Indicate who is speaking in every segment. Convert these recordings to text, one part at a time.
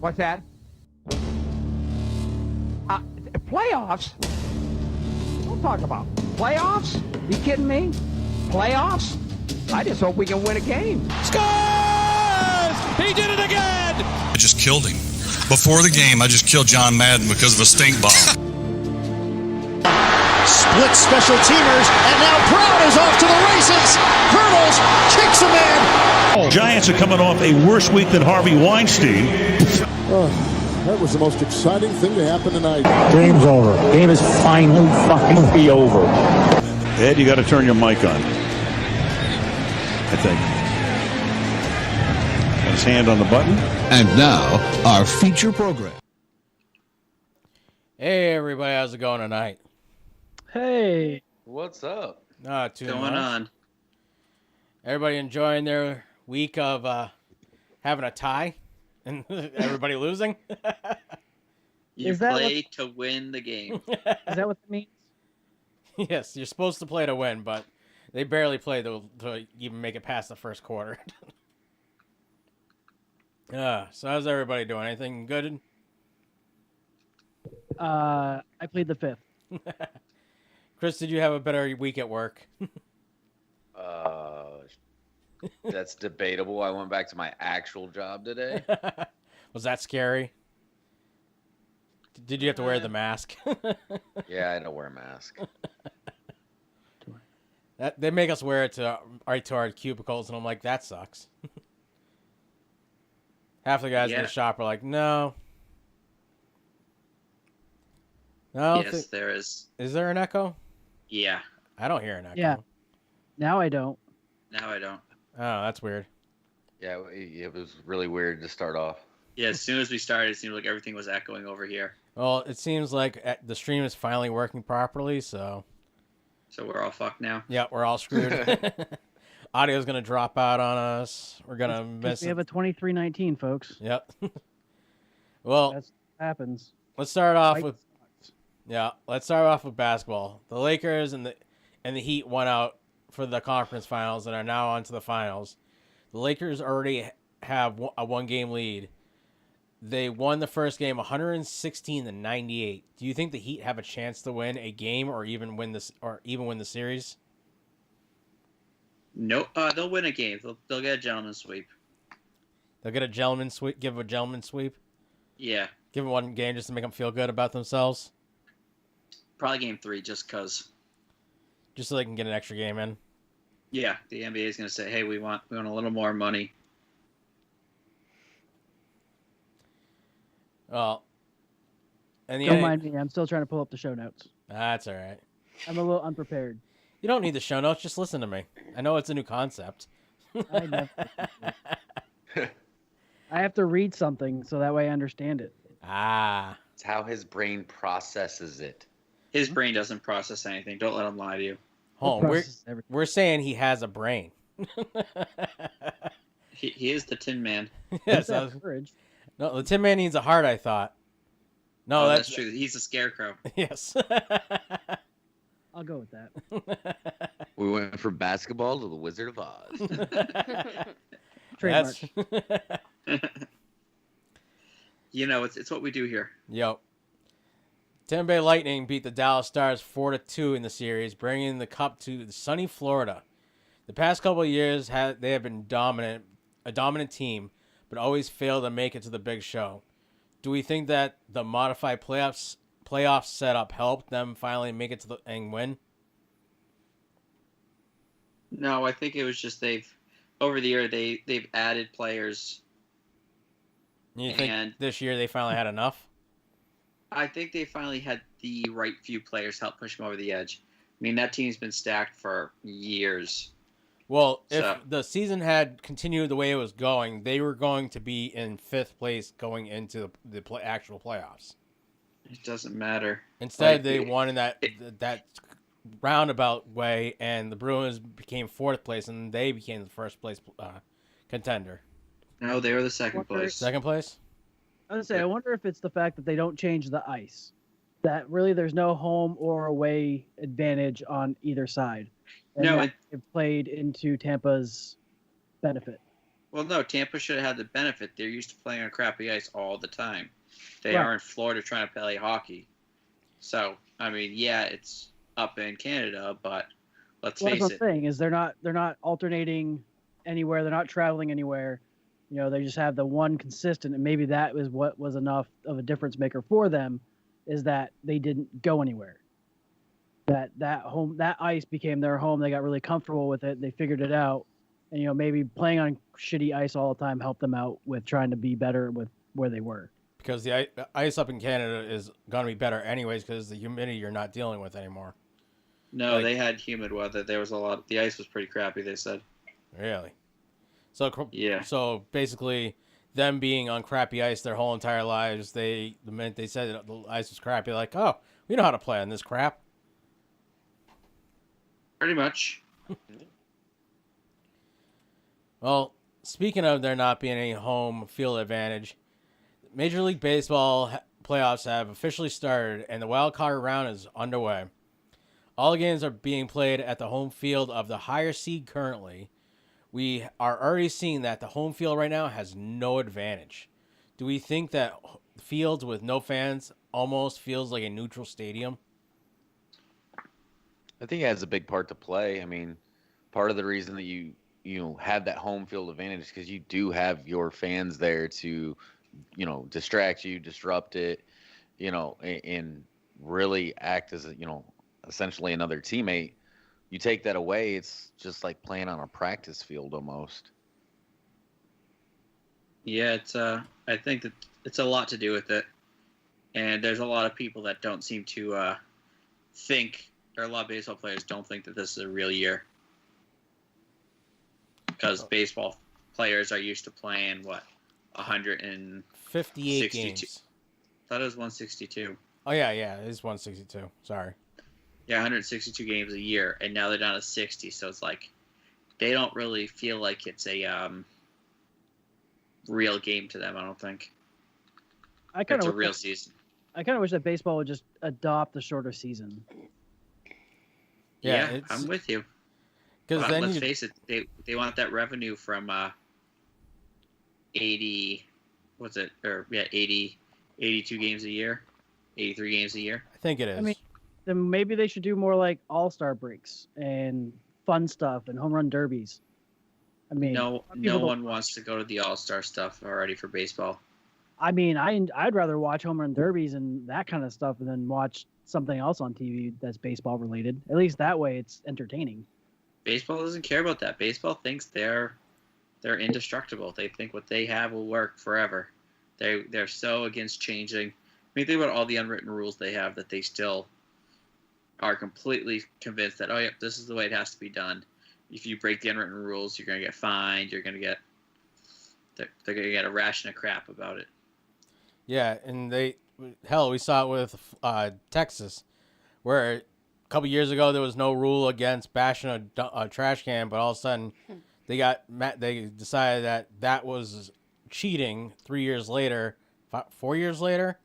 Speaker 1: What's that? Playoffs? Don't talk about playoffs. You kidding me? Playoffs? I just hope we can win a game.
Speaker 2: Scores! He did it again!
Speaker 3: I just killed him. Before the game, I just killed John Madden because of a stink bomb.
Speaker 4: Split special teamers, and now Brown is off to the races. Hurdles, kicks him in.
Speaker 2: Giants are coming off a worse week than Harvey Weinstein.
Speaker 5: That was the most exciting thing to happen tonight.
Speaker 6: Game's over. Game is finally fucking be over.
Speaker 2: Ed, you got to turn your mic on. I think. Got his hand on the button.
Speaker 7: And now, our feature program.
Speaker 8: Hey, everybody. How's it going tonight?
Speaker 9: Hey.
Speaker 10: What's up?
Speaker 8: Not too
Speaker 10: going
Speaker 8: much.
Speaker 10: on?
Speaker 8: Everybody enjoying their week of having a tie and everybody losing?
Speaker 10: You play to win the game.
Speaker 9: Is that what that means?
Speaker 8: Yes, you're supposed to play to win, but they barely play to even make it past the first quarter. So how's everybody doing? Anything good?
Speaker 9: I played the fifth.
Speaker 8: Chris, did you have a better week at work?
Speaker 10: That's debatable. I went back to my actual job today.
Speaker 8: Was that scary? Did you have to wear the mask?
Speaker 10: Yeah, I had to wear a mask.
Speaker 8: They make us wear it to our cubicles, and I'm like, that sucks. Half the guys in the shop are like, no. No.
Speaker 10: Yes, there is.
Speaker 8: Is there an echo?
Speaker 10: Yeah.
Speaker 8: I don't hear an echo.
Speaker 9: Yeah. Now I don't.
Speaker 10: Now I don't.
Speaker 8: Oh, that's weird.
Speaker 10: Yeah, it was really weird to start off. Yeah, as soon as we started, it seemed like everything was echoing over here.
Speaker 8: Well, it seems like the stream is finally working properly, so...
Speaker 10: So we're all fucked now?
Speaker 8: Yeah, we're all screwed. Audio's going to drop out on us. We're going to miss it.
Speaker 9: We have a 23-19, folks.
Speaker 8: Yep. Well...
Speaker 9: That happens.
Speaker 8: Let's start off with... Yeah, let's start off with basketball. The Lakers and the Heat went out for the conference finals and are now on to the finals. The Lakers already have a one-game lead. They won the first game 116-98. Do you think the Heat have a chance to win a game or even win the series?
Speaker 10: No, they'll win a game. They'll get a gentleman's sweep.
Speaker 8: They'll get a gentleman's sweep. Give a gentleman's sweep.
Speaker 10: Yeah.
Speaker 8: Give them one game just to make them feel good about themselves.
Speaker 10: Probably game 3, just cause.
Speaker 8: Just so they can get an extra game in.
Speaker 10: Yeah, the NBA is going to say, "Hey, we want a little more money."
Speaker 8: Well, and
Speaker 9: Don't mind me. I'm still trying to pull up the show notes.
Speaker 8: That's all right.
Speaker 9: I'm a little unprepared.
Speaker 8: You don't need the show notes. Just listen to me. I know it's a new concept.
Speaker 9: I have to read something so that way I understand it.
Speaker 8: Ah.
Speaker 10: It's how his brain processes it. His brain doesn't process anything. Don't let him lie to you.
Speaker 8: Hold on. We're saying he has a brain.
Speaker 10: He is the Tin Man.
Speaker 8: Yes. No, the Tin Man needs a heart, I thought. No,
Speaker 10: that's true. He's a scarecrow.
Speaker 8: Yes.
Speaker 9: I'll go with that.
Speaker 10: We went from basketball to the Wizard of Oz.
Speaker 9: Trademark.
Speaker 10: You know, it's what we do here.
Speaker 8: Yep. Tampa Bay Lightning beat the Dallas Stars 4-2 in the series, bringing the cup to sunny Florida. The past couple of years, they have been a dominant team, but always fail to make it to the big show. Do we think that the modified playoff setup helped them finally make it and win?
Speaker 10: No, I think it was just over the year they've added players.
Speaker 8: You think this year they finally had enough?
Speaker 10: I think they finally had the right few players help push them over the edge. I mean, that team's been stacked for years.
Speaker 8: Well, if the season had continued the way it was going, they were going to be in 5th place going into the actual playoffs.
Speaker 10: It doesn't matter.
Speaker 8: Instead, they won in that roundabout way, and the Bruins became 4th place, and they became the 1st place contender.
Speaker 10: No, they were the 2nd place.
Speaker 8: 2nd place?
Speaker 9: I was gonna say, I wonder if it's the fact that they don't change the ice. That really there's no home or away advantage on either side. And
Speaker 10: No,
Speaker 9: it played into Tampa's benefit.
Speaker 10: Well, no, Tampa should have had the benefit. They're used to playing on crappy ice all the time. They
Speaker 9: Right.
Speaker 10: are in Florida trying to play hockey. So, I mean, yeah, it's up in Canada, but let's
Speaker 9: Well,
Speaker 10: face
Speaker 9: that's
Speaker 10: it.
Speaker 9: what I'm saying is they're not alternating anywhere. They're not traveling anywhere. You know, they just have the one consistent, and maybe that was what was enough of a difference maker for them, is that they didn't go anywhere. That ice became their home. They got really comfortable with it. They figured it out, and you know, maybe playing on shitty ice all the time helped them out with trying to be better with where they were.
Speaker 8: Because the ice up in Canada is going to be better anyways because the humidity you're not dealing with anymore.
Speaker 10: No,
Speaker 8: Like-
Speaker 10: they had humid weather. There was a lot. The ice was pretty crappy, they said.
Speaker 8: Really? So
Speaker 10: Yeah.
Speaker 8: So basically, them being on crappy ice their whole entire lives, the minute they said that the ice was crappy, like, oh, we know how to play on this crap.
Speaker 10: Pretty much.
Speaker 8: Well, speaking of there not being any home field advantage, Major League Baseball playoffs have officially started, and the wild card round is underway. All the games are being played at the home field of the higher seed currently. We are already seeing that the home field right now has no advantage. Do we think that fields with no fans almost feels like a neutral stadium?
Speaker 11: I think it has a big part to play. I mean, part of the reason that you have that home field advantage is because you do have your fans there to, distract you, disrupt it, and really act as essentially another teammate. You take that away, it's just like playing on a practice field almost.
Speaker 10: Yeah, I think that it's a lot to do with it. And there's a lot of people that don't seem to think, or a lot of baseball players don't think that this is a real year. Because baseball players are used to playing,
Speaker 8: 58 games.
Speaker 10: I thought it was 162.
Speaker 8: Oh, yeah, it is 162. Sorry.
Speaker 10: Yeah, 162 games a year, and now they're down to 60. So it's like they don't really feel like it's a real game to them. I don't think it's a real season.
Speaker 9: I kind of wish that baseball would just adopt the shorter season.
Speaker 10: Yeah, I'm with you.
Speaker 8: Because
Speaker 10: then let's face it, they want that revenue from 82 games a year, 83 games a year.
Speaker 8: I think it is.
Speaker 9: I mean, then maybe they should do more like all-star breaks and fun stuff and home run derbies. I mean,
Speaker 10: no one wants to go to the all-star stuff already for baseball.
Speaker 9: I mean, I'd rather watch home run derbies and that kind of stuff than watch something else on TV that's baseball related. At least that way it's entertaining.
Speaker 10: Baseball doesn't care about that. Baseball thinks they're indestructible. They think what they have will work forever. They're so against changing. I mean, think about all the unwritten rules they have that they still are completely convinced that, oh, yeah, this is the way it has to be done. If you break the unwritten rules, you're going to get fined. They're going to get a ration of crap about it.
Speaker 8: Yeah, and we saw it with Texas, where a couple years ago there was no rule against bashing a trash can, but all of a sudden they decided that was cheating 3 years later, 4 years later,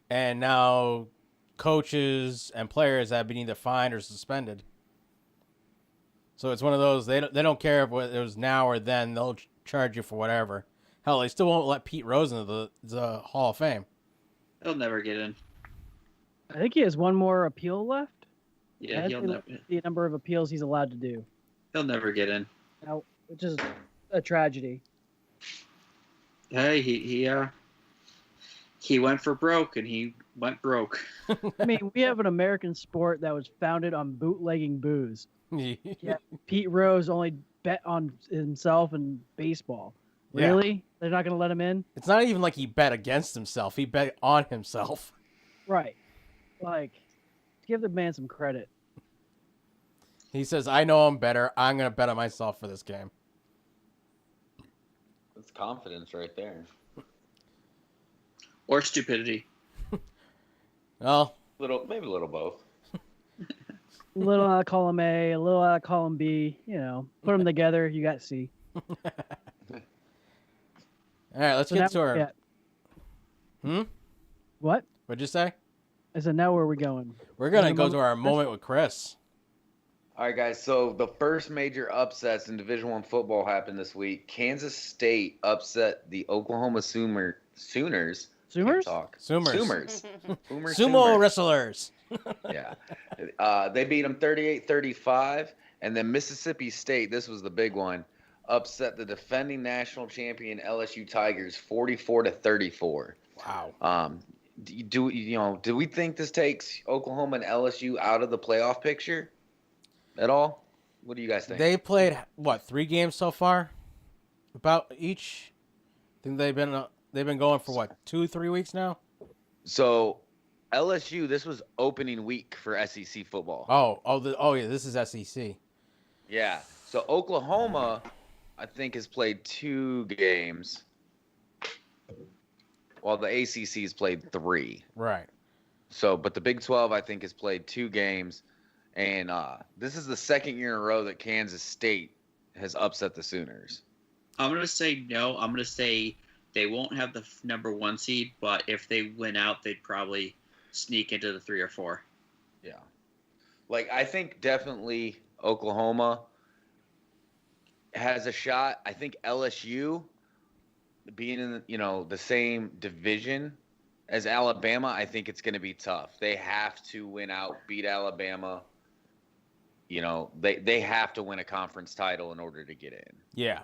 Speaker 8: and now coaches and players have been either fined or suspended. So it's one of those, they don't care if it was now or then, they'll charge you for whatever. Hell, they still won't let Pete Rose into the Hall of Fame.
Speaker 10: He'll never get in.
Speaker 9: I think he has one more appeal left.
Speaker 10: Yeah, he'll never.
Speaker 9: The number of appeals he's allowed to do.
Speaker 10: He'll never get in.
Speaker 9: Now, which is a tragedy.
Speaker 10: Hey, he went for broke, and he went broke.
Speaker 9: I mean, we have an American sport that was founded on bootlegging booze. Yeah, Pete Rose only bet on himself and baseball. Really? Yeah. They're not going to let him in?
Speaker 8: It's not even like he bet against himself. He bet on himself.
Speaker 9: Right. Like, give the man some credit.
Speaker 8: He says, I know I'm better. I'm going to bet on myself for this game.
Speaker 11: That's confidence right there.
Speaker 10: Or stupidity.
Speaker 8: Well,
Speaker 11: maybe a little both.
Speaker 9: A little out of column A, a little out of column B. Put them together, you got C.
Speaker 8: All right, let's get to our...
Speaker 9: What?
Speaker 8: What'd you say?
Speaker 9: I said, now where are we going?
Speaker 8: We're going to go to our moment with Chris.
Speaker 11: All All right, guys. So the first major upsets in Division I football happened this week. Kansas State upset the Oklahoma Sooners.
Speaker 9: Soomers?
Speaker 11: Soomers.
Speaker 8: Sumo wrestlers.
Speaker 11: Yeah. They beat them 38-35. And then Mississippi State, this was the big one, upset the defending national champion LSU Tigers 44-34.
Speaker 8: Wow.
Speaker 11: Do we think this takes Oklahoma and LSU out of the playoff picture at all? What do you guys think?
Speaker 8: They played 3 games so far, about each. I think they've been going for 2-3 weeks now.
Speaker 11: So LSU, this was opening week for SEC football.
Speaker 8: Yeah, this is SEC.
Speaker 11: Yeah. So Oklahoma, I think, has played 2 games, while the ACC has played 3.
Speaker 8: Right.
Speaker 11: So, but the Big 12, I think, has played 2 games, and this is the second year in a row that Kansas State has upset the Sooners.
Speaker 10: I'm going to say no. I'm going to say they won't have the number 1 seed, but if they win out, they'd probably sneak into the 3 or 4.
Speaker 11: Yeah. I think definitely Oklahoma has a shot. I think LSU, being in the same division as Alabama, I think it's going to be tough. They have to win out, beat Alabama. They have to win a conference title in order to get in.
Speaker 8: Yeah.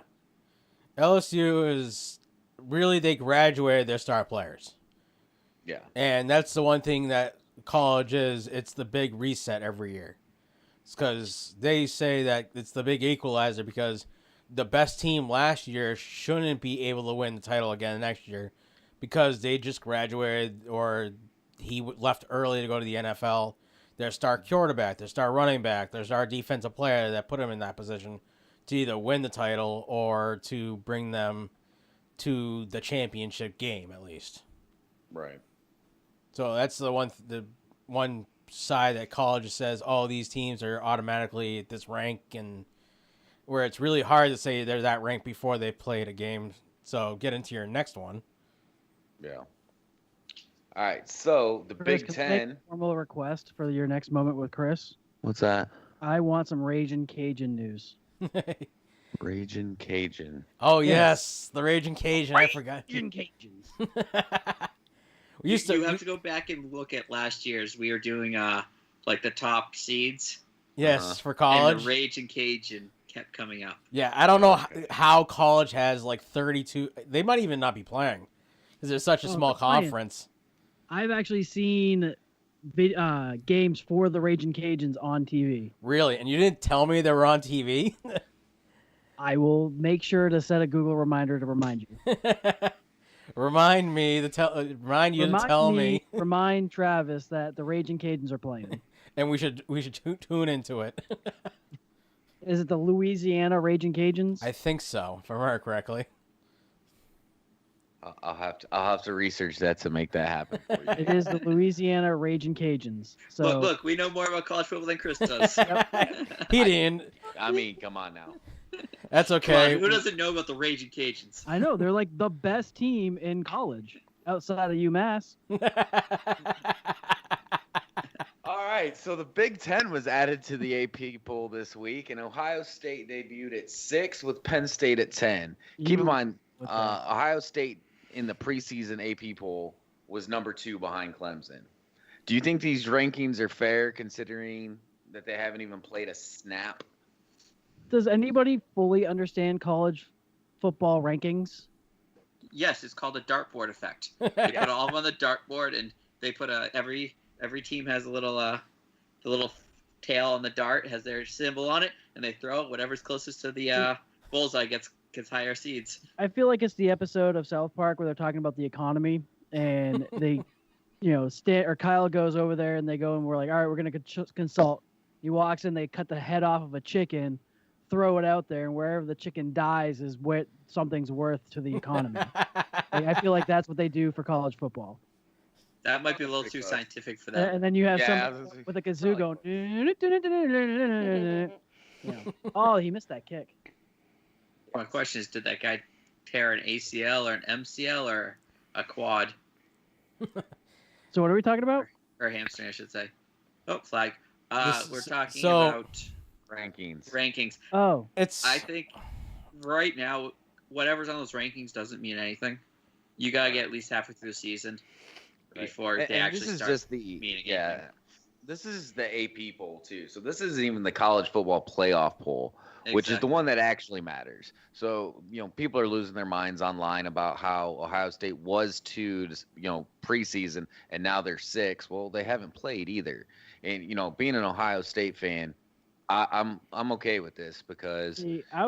Speaker 8: LSU is really, they graduated their star players.
Speaker 11: Yeah.
Speaker 8: And that's the one thing that college is, it's the big reset every year. It's because they say that it's the big equalizer because the best team last year shouldn't be able to win the title again next year because they just graduated or he left early to go to the NFL. Their star quarterback, their star running back, their star defensive player that put him in that position to either win the title or to bring them to the championship game at least.
Speaker 11: Right.
Speaker 8: So that's the one side that college says, oh, these teams are automatically at this rank, and where it's really hard to say they're that ranked before they played a game. So get into your next one.
Speaker 11: Yeah. All right. So the
Speaker 9: Chris,
Speaker 11: Big
Speaker 9: can I make
Speaker 11: Ten.
Speaker 9: a formal request for your next moment with Chris.
Speaker 11: What's that?
Speaker 9: I want some Ragin' Cajun news.
Speaker 11: Ragin' Cajun.
Speaker 8: Oh yes, the Ragin' Cajun. I forgot.
Speaker 9: Ragin' Cajuns.
Speaker 8: We used to.
Speaker 10: You have to go back and look at last year's. We were doing the top seeds.
Speaker 8: Yes, for college.
Speaker 10: And the Ragin' Cajun kept coming up.
Speaker 8: Yeah, I don't know how college has 32. They might even not be playing because it's such a small conference.
Speaker 9: I've actually seen games for the Ragin' Cajuns on TV.
Speaker 8: Really? And you didn't tell me they were on TV?
Speaker 9: I will make sure to set a Google reminder to remind you.
Speaker 8: Remind me to tell me.
Speaker 9: Remind Travis that the Ragin' Cajuns are playing.
Speaker 8: And we should tune into it.
Speaker 9: Is it the Louisiana Ragin' Cajuns?
Speaker 8: I think so, if I remember correctly.
Speaker 11: I'll have to research that to make that happen for you.
Speaker 9: It is the Louisiana Ragin' Cajuns. So
Speaker 10: Look, we know more about college football than Chris does.
Speaker 8: He didn't.
Speaker 11: I mean, come on now.
Speaker 8: That's okay.
Speaker 10: Come on, who doesn't know about the Ragin' Cajuns?
Speaker 9: I know they're the best team in college outside of UMass.
Speaker 11: All right, so the Big Ten was added to the AP poll this week, and Ohio State debuted at 6 with Penn State at 10. Keep in mind, Ohio State in the preseason AP poll was number 2 behind Clemson. Do you think these rankings are fair considering that they haven't even played a snap?
Speaker 9: Does anybody fully understand college football rankings?
Speaker 10: Yes, it's called the dartboard effect. They put all of them on the dartboard, and they put every team has a little the little tail on the dart has their symbol on it, and they throw it. Whatever's closest to the bullseye gets higher seeds.
Speaker 9: I feel like it's the episode of South Park where they're talking about the economy, and they, Kyle goes over there, and they go, and we're like, all right, we're gonna consult. He walks in, they cut the head off of a chicken, throw it out there, and wherever the chicken dies is what something's worth to the economy. I feel like that's what they do for college football.
Speaker 10: That might be a little too scientific for that.
Speaker 9: And then you have someone with a kazoo going. Oh, he missed that kick.
Speaker 10: My question is, did that guy tear an ACL or an MCL or a quad?
Speaker 9: So what are we talking about?
Speaker 10: Or hamstring, I should say. Oh, flag. We're talking
Speaker 8: so,
Speaker 10: about
Speaker 11: Rankings.
Speaker 9: Oh,
Speaker 10: I think right now, whatever's on those rankings doesn't mean anything. You gotta get at least halfway through the season before they actually
Speaker 11: this is
Speaker 10: start
Speaker 11: just the
Speaker 10: meaning
Speaker 11: yeah.
Speaker 10: anything.
Speaker 11: This is the AP poll too. So this isn't even the college football playoff poll, which is the
Speaker 10: Exactly.
Speaker 11: one that actually matters. So, people are losing their minds online about how Ohio State was 2, preseason, and now they're 6. Well, they haven't played either. And, being an Ohio State fan, I'm okay with this because,
Speaker 9: see, I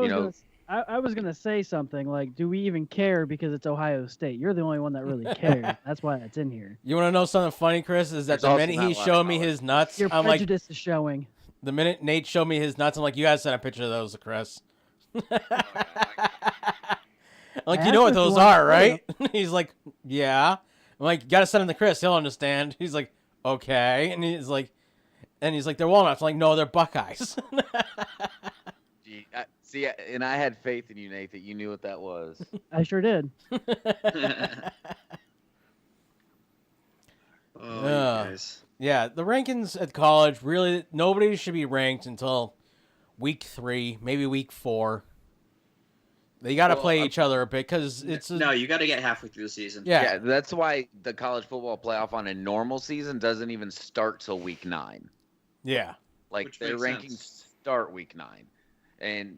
Speaker 9: was gonna say something like, do we even care because it's Ohio State? You're the only one that really cares. That's why it's in here.
Speaker 8: You want to know something funny, Chris? Is that
Speaker 11: There's
Speaker 8: the
Speaker 11: also
Speaker 8: minute
Speaker 11: not
Speaker 8: he
Speaker 11: a lot of
Speaker 8: showed me
Speaker 11: college.
Speaker 8: his nuts,
Speaker 9: Your
Speaker 8: I'm like,
Speaker 9: prejudice is showing.
Speaker 8: the minute Nate showed me his nuts, I'm like, you guys sent a picture of those to Chris. I'm like, you know what those are, right? He's like, yeah. I'm like, you gotta send them to Chris. He'll understand. He's like, okay. And he's like, they're walnuts. I'm like, no, they're Buckeyes.
Speaker 11: See, and I had faith in you, Nate, that you knew what that was.
Speaker 9: I sure did.
Speaker 10: Oh, you guys.
Speaker 8: Yeah, the rankings at college, really, nobody should be ranked until week 3, maybe week 4. They got to play each other a bit because it's
Speaker 10: No, you got to get halfway through the season.
Speaker 8: Yeah.
Speaker 11: That's why the college football playoff on a normal season doesn't even start till week 9.
Speaker 8: Yeah.
Speaker 11: Like
Speaker 10: Which
Speaker 11: their
Speaker 10: makes
Speaker 11: rankings
Speaker 10: sense.
Speaker 11: start week 9, and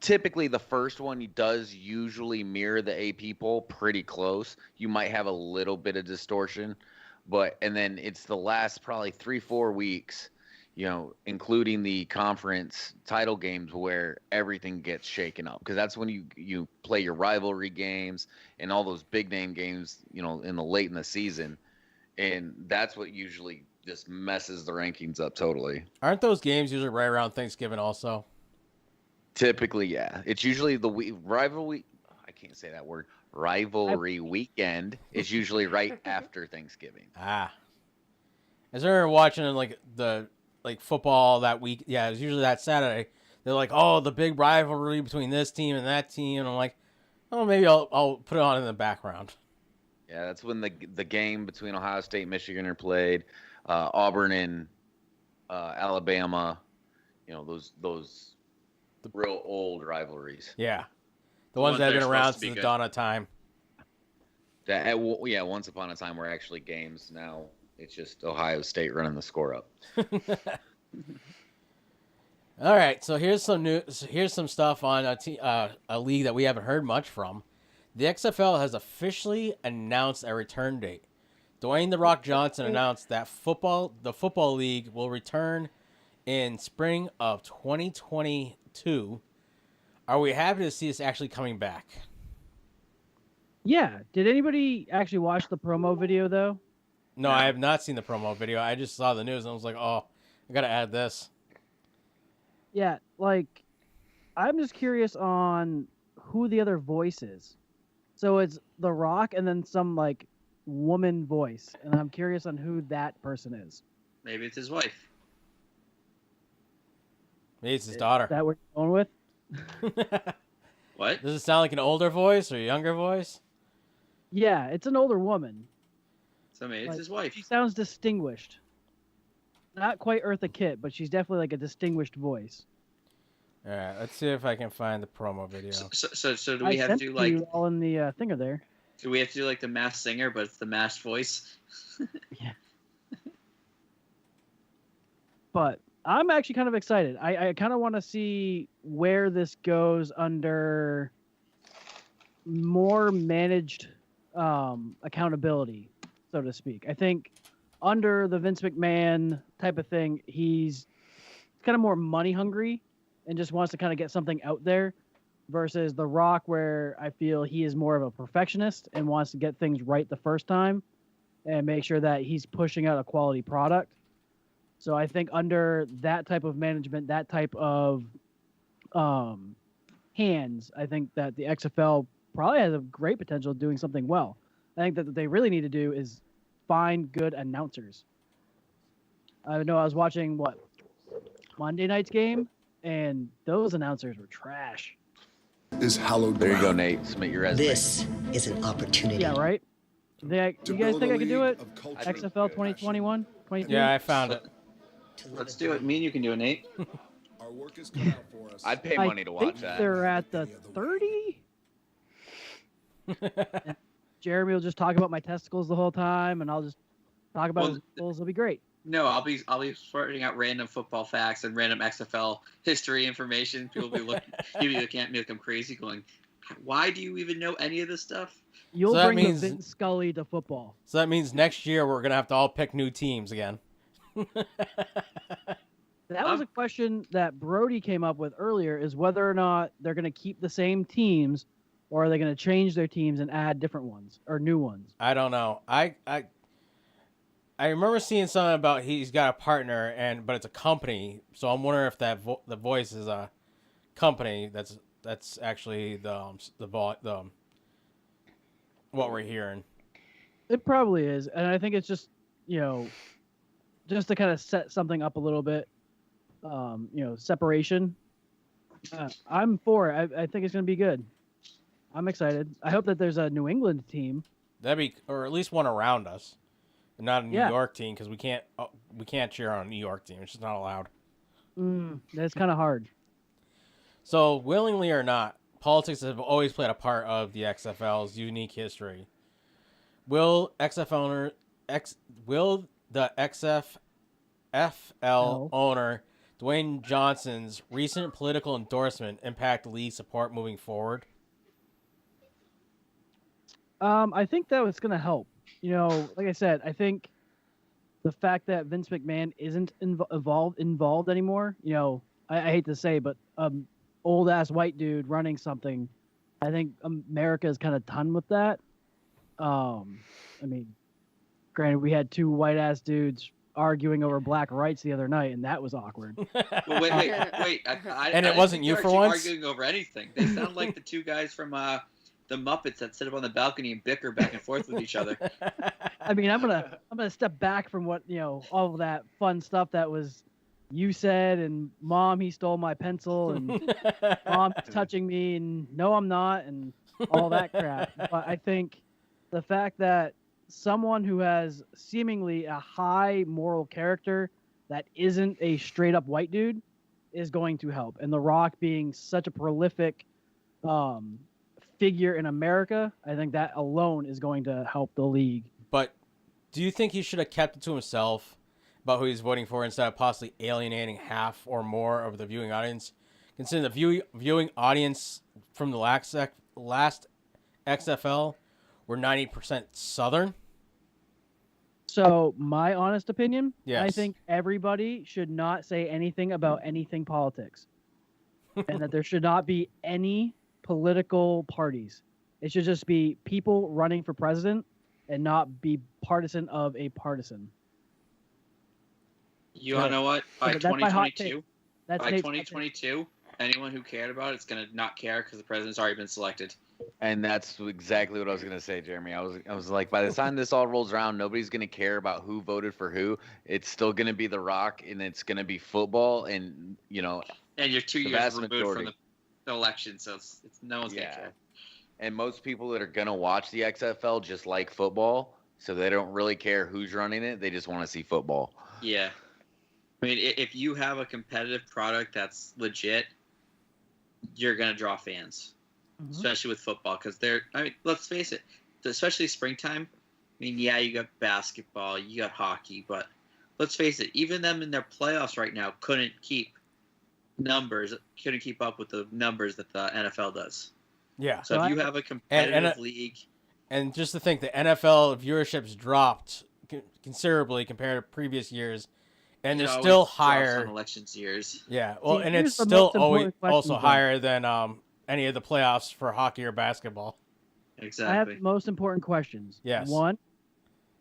Speaker 11: typically the first one does usually mirror the AP poll pretty close. You might have a little bit of distortion, and then it's the last probably 3-4 weeks, including the conference title games where everything gets shaken up, because that's when you play your rivalry games and all those big name games, in the late in the season, and that's what usually just messes the rankings up totally.
Speaker 8: Aren't those games usually right around Thanksgiving also?
Speaker 11: Typically, yeah. It's usually the rivalry. I can't say that word. Rivalry weekend is usually right after Thanksgiving.
Speaker 8: Ah. As I remember watching the football that week, yeah, it was usually that Saturday. They're like, oh, the big rivalry between this team and that team, and I'm like, oh, maybe I'll put it on in the background.
Speaker 11: Yeah, that's when the game between Ohio State and Michigan are played. Auburn and Alabama, those real old rivalries.
Speaker 8: Yeah, the ones that have been around since the
Speaker 10: good.
Speaker 8: dawn of time.
Speaker 11: Once upon a time were actually games. Now it's just Ohio State running the score up.
Speaker 8: All right, so here's some news. Here's some stuff on a league that we haven't heard much from. The XFL has officially announced a return date. Dwayne "The Rock" Johnson announced that the football league will return in spring of 2022. Are we happy to see this actually coming back?
Speaker 9: Yeah. Did anybody actually watch the promo video though?
Speaker 8: No, I have not seen the promo video. I just saw the news and I was like, oh, I got to add this.
Speaker 9: Yeah, I'm just curious on who the other voice is. So it's The Rock and then some woman voice, and I'm curious on who that person is.
Speaker 10: Maybe it's his wife.
Speaker 8: Maybe it's his daughter.
Speaker 9: Is that what you're going with?
Speaker 10: What?
Speaker 8: Does it sound like an older voice or a younger voice?
Speaker 9: Yeah, it's an older woman.
Speaker 10: So maybe it's his wife.
Speaker 9: She sounds distinguished. Not quite Eartha Kitt, but she's definitely a distinguished voice.
Speaker 8: All right, let's see if I can find the promo video.
Speaker 10: So do we have to do
Speaker 9: you all in the thinger there?
Speaker 10: Do we have to do the Masked Singer, but it's the masked voice?
Speaker 9: Yeah. But I'm actually kind of excited. I kind of want to see where this goes under more managed accountability, so to speak. I think under the Vince McMahon type of thing, he's kind of more money hungry and just wants to kind of get something out there, versus The Rock, where I feel he is more of a perfectionist and wants to get things right the first time and make sure that he's pushing out a quality product. So I think under that type of management, that type of hands, I think that the XFL probably has a great potential of doing something well. I think that what they really need to do is find good announcers. I know I was watching Monday night's game, and those announcers were trash.
Speaker 5: Is hallowed.
Speaker 11: There you go, Nate. Submit your resume.
Speaker 12: This is an opportunity.
Speaker 9: Yeah, right? You guys think I can do it?
Speaker 11: I think
Speaker 9: XFL 2021? 22?
Speaker 8: Yeah, I found it.
Speaker 10: Let's do it. Me and you can do it, Nate.
Speaker 5: Our work is cut out for us.
Speaker 11: I'd pay money to
Speaker 9: I think
Speaker 11: watch that.
Speaker 9: they're at the 30. And Jeremy will just talk about my testicles the whole time, and I'll just talk about his goals. It'll be great.
Speaker 10: No, I'll be sorting out random football facts and random XFL history information. People will be looking at me like I'm crazy, going, "Why do you even know any of this stuff?"
Speaker 9: You'll
Speaker 8: that
Speaker 9: bring
Speaker 8: means-
Speaker 9: the Vince Scully to football.
Speaker 8: So that means next year we're gonna have to all pick new teams again.
Speaker 9: That was a question that Brody came up with earlier: is whether or not they're going to keep the same teams, or are they going to change their teams and add different ones or new ones?
Speaker 8: I don't know. I remember seeing something about he's got a partner, but it's a company. So I'm wondering if that the voice is a company that's actually the what we're hearing.
Speaker 9: It probably is, and I think it's just just to kind of set something up a little bit, separation. I'm for it. I think it's going to be good. I'm excited. I hope that there's a New England team.
Speaker 8: That'd be, or at least one around us, and not a New
Speaker 9: Yeah.
Speaker 8: York team, because we can't cheer on a New York team. It's just not allowed.
Speaker 9: That's kind of hard.
Speaker 8: So, willingly or not, politics have always played a part of the XFL's unique history. Will the XFL owner Dwayne Johnson's recent political endorsement impact league support moving forward?
Speaker 9: I think that was going to help. Like I said, I think the fact that Vince McMahon isn't involved anymore. I hate to say, but old ass white dude running something. I think America is kind of done with that. I mean, granted, we had two white ass dudes arguing over black rights the other night, and that was awkward.
Speaker 10: Well, wait.
Speaker 8: And it wasn't you for once?
Speaker 10: Arguing over anything. They sound like the two guys from the Muppets that sit up on the balcony and bicker back and forth with each other.
Speaker 9: I mean, I'm gonna step back from what all of that fun stuff that was. You said, and Mom, he stole my pencil, and Mom touching me, and no, I'm not, and all that crap. But I think the fact that someone who has seemingly a high moral character that isn't a straight up white dude is going to help. And The Rock being such a prolific figure in America, I think that alone is going to help the league.
Speaker 8: But do you think he should have kept it to himself about who he's voting for instead of possibly alienating half or more of the viewing audience? Considering the viewing audience from the last XFL were 90% Southern.
Speaker 9: So my honest opinion,
Speaker 8: Yes.
Speaker 9: I think everybody should not say anything about anything politics. And that there should not be any political parties. It should just be people running for president and not be partisan of a partisan.
Speaker 10: You want to know what? By
Speaker 9: That's my hot take.
Speaker 10: 2022,
Speaker 9: That's
Speaker 10: by
Speaker 9: Nate's
Speaker 10: 2022, anyone who cared about it's going to not care because the president's already been selected.
Speaker 11: And that's exactly what I was gonna say, Jeremy. I was like, by the time this all rolls around, nobody's gonna care about who voted for who. It's still gonna be The Rock, and it's gonna be football, and
Speaker 10: And you're 2
Speaker 11: the
Speaker 10: years
Speaker 11: vast
Speaker 10: removed
Speaker 11: majority.
Speaker 10: from the election, so it's no one's going to care.
Speaker 11: And most people that are gonna watch the XFL just like football, so they don't really care who's running it. They just want to see football.
Speaker 10: Yeah. I mean, if you have a competitive product that's legit, you're going to draw fans. Especially with football, because let's face it, especially springtime. I mean, yeah, you got basketball, you got hockey, but let's face it, even them in their playoffs right now couldn't keep up with the numbers that the NFL does.
Speaker 8: Yeah.
Speaker 10: So if you have a competitive league,
Speaker 8: and just to think, the NFL viewership's dropped considerably compared to previous years, and they're still higher
Speaker 10: on elections years.
Speaker 8: Yeah, well,
Speaker 9: See,
Speaker 8: and
Speaker 9: here's
Speaker 8: it's
Speaker 9: the
Speaker 8: still
Speaker 9: most important question,
Speaker 8: also
Speaker 9: though.
Speaker 8: higher than any of the playoffs for hockey or basketball.
Speaker 10: Exactly.
Speaker 9: I have the most important questions.
Speaker 8: Yes.
Speaker 9: One,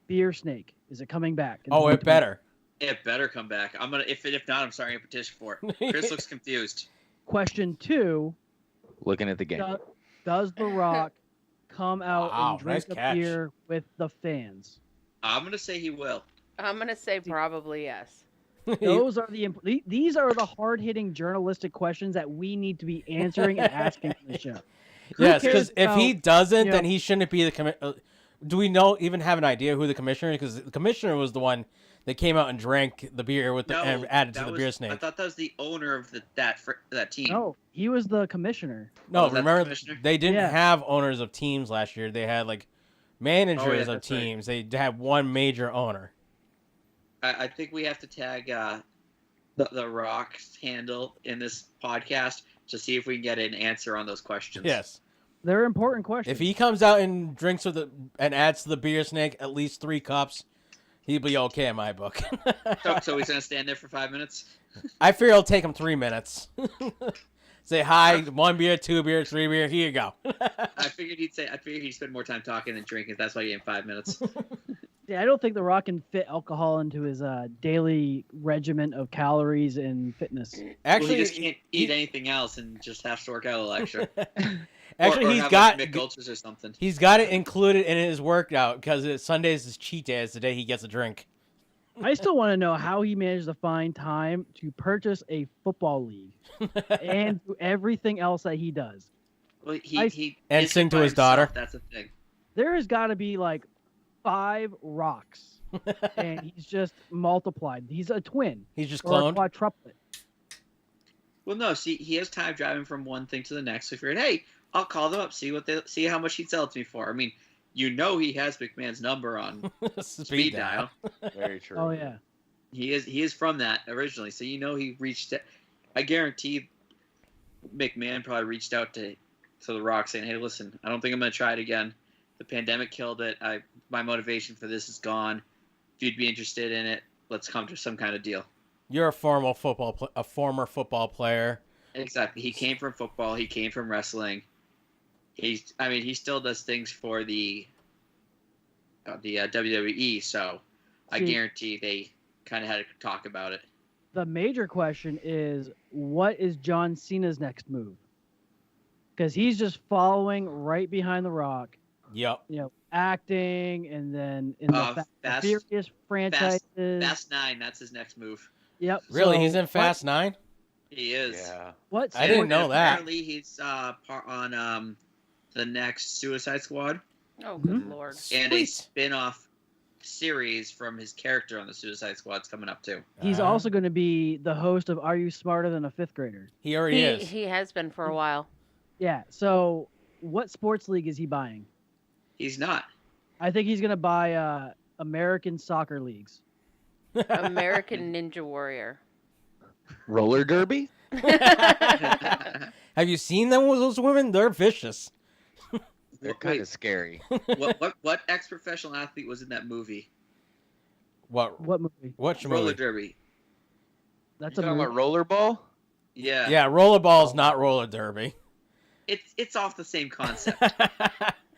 Speaker 9: Beer Snake. Is it coming back?
Speaker 8: Oh, it better.
Speaker 10: It better come back. I'm gonna. If not, I'm starting a petition for it. Chris looks confused.
Speaker 9: Question 2.
Speaker 11: Looking at the game.
Speaker 9: Does The Rock come out
Speaker 8: Wow,
Speaker 9: and drink
Speaker 8: nice
Speaker 9: a
Speaker 8: catch.
Speaker 9: beer with the fans?
Speaker 10: I'm gonna say he will.
Speaker 13: I'm gonna say probably yes.
Speaker 9: Those are these are the hard-hitting journalistic questions that we need to be answering and asking on the show. Who
Speaker 8: Yes,
Speaker 9: cares
Speaker 8: because if he
Speaker 9: about,
Speaker 8: doesn't,
Speaker 9: you
Speaker 8: then
Speaker 9: know-
Speaker 8: he shouldn't be the Do we even have an idea who the commissioner is? Because the commissioner was the one that came out and drank the beer with and added to the beer snake.
Speaker 10: I thought that was the owner of that team.
Speaker 9: No, he was the commissioner.
Speaker 8: No,
Speaker 10: was that the
Speaker 8: remember
Speaker 10: commissioner?
Speaker 8: they didn't
Speaker 9: Yeah.
Speaker 8: have owners of teams last year. They had like managers of
Speaker 10: that's right.
Speaker 8: teams. They had one major owner.
Speaker 10: I think we have to tag the Rock's handle in this podcast to see if we can get an answer on those questions.
Speaker 8: Yes.
Speaker 9: They're important questions.
Speaker 8: If he comes out and drinks with and adds to the beer snake at least 3 cups, he'll be okay in my book.
Speaker 10: So he's gonna stand there for 5 minutes.
Speaker 8: I fear it'll take him 3 minutes. Say hi, 1 beer, 2 beer, 3 beer. Here you go.
Speaker 10: I figured he'd spend more time talking than drinking. That's why he gave him 5 minutes.
Speaker 9: Yeah, I don't think The Rock can fit alcohol into his daily regiment of calories and fitness.
Speaker 8: Actually,
Speaker 10: he just can't eat anything else and just has to work out a little extra.
Speaker 8: Actually,
Speaker 10: or
Speaker 8: he's
Speaker 10: have,
Speaker 8: got
Speaker 10: like, McUltras or something.
Speaker 8: He's got it included in his workout because Sundays is cheat day. It's the day he gets a drink.
Speaker 9: I still want to know how he managed to find time to purchase a football league and do everything else that he does.
Speaker 10: Well, he
Speaker 8: and
Speaker 10: isn't
Speaker 8: sing to
Speaker 10: by
Speaker 8: his
Speaker 10: himself,
Speaker 8: daughter.
Speaker 10: That's the thing.
Speaker 9: There has got to be like 5 Rocks, and he's just multiplied. He's a twin.
Speaker 8: He's just
Speaker 9: or a
Speaker 8: cloned.
Speaker 9: quadruplet.
Speaker 10: Well, no. See, he has time driving from one thing to the next. So if you're hey, I'll call them up, see how much he'd sell it to me for. I mean, he has McMahon's number on speed dial.
Speaker 11: Very true.
Speaker 9: Oh yeah.
Speaker 10: He is from that originally, so he reached. I guarantee McMahon probably reached out to The Rock saying, "Hey, listen, I don't think I'm going to try it again. The pandemic killed it. My motivation for this is gone. If you'd be interested in it, let's come to some kind of deal."
Speaker 8: You're a former football player.
Speaker 10: Exactly. He came from football. He came from wrestling. He still does things for the WWE. So I guarantee they kind of had to talk about it.
Speaker 9: The major question is, what is John Cena's next move? Because he's just following right behind The Rock.
Speaker 8: Yep.
Speaker 9: Acting, and then in the Furious franchises.
Speaker 10: Fast 9, that's his next move.
Speaker 9: Yep.
Speaker 8: Really, he's in Fast 9?
Speaker 10: He is.
Speaker 11: Yeah.
Speaker 9: What?
Speaker 8: I didn't know that.
Speaker 10: Apparently, he's part on the next Suicide Squad.
Speaker 13: Oh, good lord!
Speaker 10: And a spin-off series from his character on the Suicide Squad's coming up too.
Speaker 9: He's also going to be the host of Are You Smarter Than a Fifth Grader?
Speaker 8: He already is.
Speaker 13: He has been for a while.
Speaker 9: Yeah. So, what sports league is he buying?
Speaker 10: He's not.
Speaker 9: I think he's going to buy American soccer leagues.
Speaker 13: American Ninja Warrior.
Speaker 11: Roller derby?
Speaker 8: Have you seen them with those women? They're vicious.
Speaker 11: They're kind of scary.
Speaker 10: What ex-professional athlete was in that movie?
Speaker 9: What movie?
Speaker 8: What
Speaker 10: Roller
Speaker 8: movie?
Speaker 10: derby.
Speaker 9: That's
Speaker 11: You
Speaker 9: a
Speaker 11: talking
Speaker 9: movie.
Speaker 11: about rollerball?
Speaker 10: Yeah.
Speaker 8: Yeah, rollerball's not roller derby.
Speaker 10: It's off the same concept.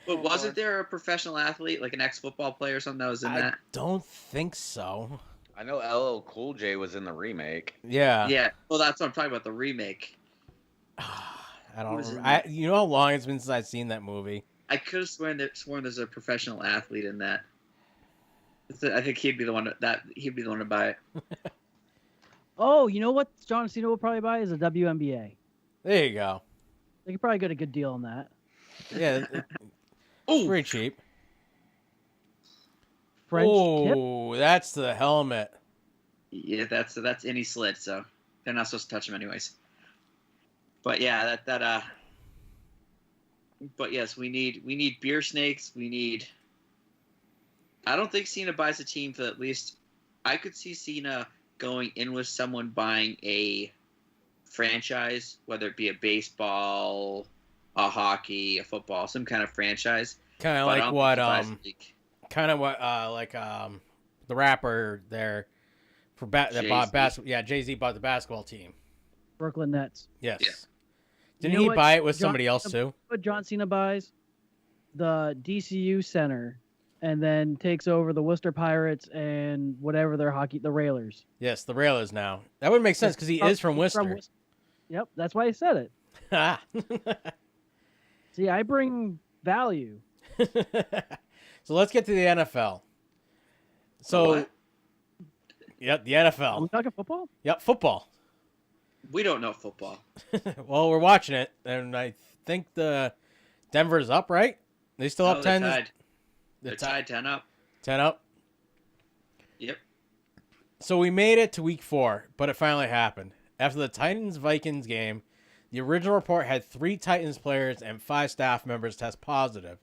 Speaker 10: But wasn't there a professional athlete, like an ex-football player or something that was in that?
Speaker 8: Don't think so.
Speaker 11: I know LL Cool J was in the remake.
Speaker 8: Yeah.
Speaker 10: Yeah. Well, that's what I'm talking about, the remake.
Speaker 8: I don't remember. You know how long it's been since I've seen that movie?
Speaker 10: I could have sworn there's a professional athlete in that. I think he'd be the one to buy it.
Speaker 9: Oh, you know what John Cena will probably buy is a WNBA.
Speaker 8: There you go.
Speaker 9: They could probably get a good deal on that.
Speaker 8: Yeah. It's pretty cheap.
Speaker 9: French
Speaker 8: oh, that's the helmet.
Speaker 10: Yeah, that's any slit, so they're not supposed to touch him anyways. But yeah, but yes, we need beer snakes. I don't think Cena buys a team for at least. I could see Cena going in with someone buying a franchise, whether it be a baseball, a hockey, a football, some kind of franchise.
Speaker 8: Kind of like what the rapper there for that bought basketball. Yeah, Jay-Z bought the basketball team.
Speaker 9: Brooklyn Nets.
Speaker 8: Yes.
Speaker 10: Yeah.
Speaker 8: Didn't
Speaker 9: You know
Speaker 8: he
Speaker 9: what
Speaker 8: buy it with
Speaker 9: John
Speaker 8: somebody else
Speaker 9: Cena-
Speaker 8: too?
Speaker 9: What John Cena buys? The DCU Center, and then takes over the Worcester Pirates and whatever their the Railers.
Speaker 8: Yes, the Railers now. That would make sense because he is from
Speaker 9: he's
Speaker 8: Worcester.
Speaker 9: Yep, that's why I said it. See, I bring value.
Speaker 8: So let's get to the NFL. So,
Speaker 10: What?
Speaker 8: yep, the
Speaker 9: Are we
Speaker 8: NFL.
Speaker 9: talking football?
Speaker 8: Yep, football.
Speaker 10: We don't know football.
Speaker 8: Well, we're watching it, and I think the Denver's up, right? They still
Speaker 10: No,
Speaker 8: up
Speaker 10: they're
Speaker 8: 10.
Speaker 10: tied. They're tied 10 up.
Speaker 8: 10 up.
Speaker 10: Yep.
Speaker 8: So we made it to week 4, but it finally happened. After the Titans-Vikings game, the original report had 3 Titans players and 5 staff members test positive.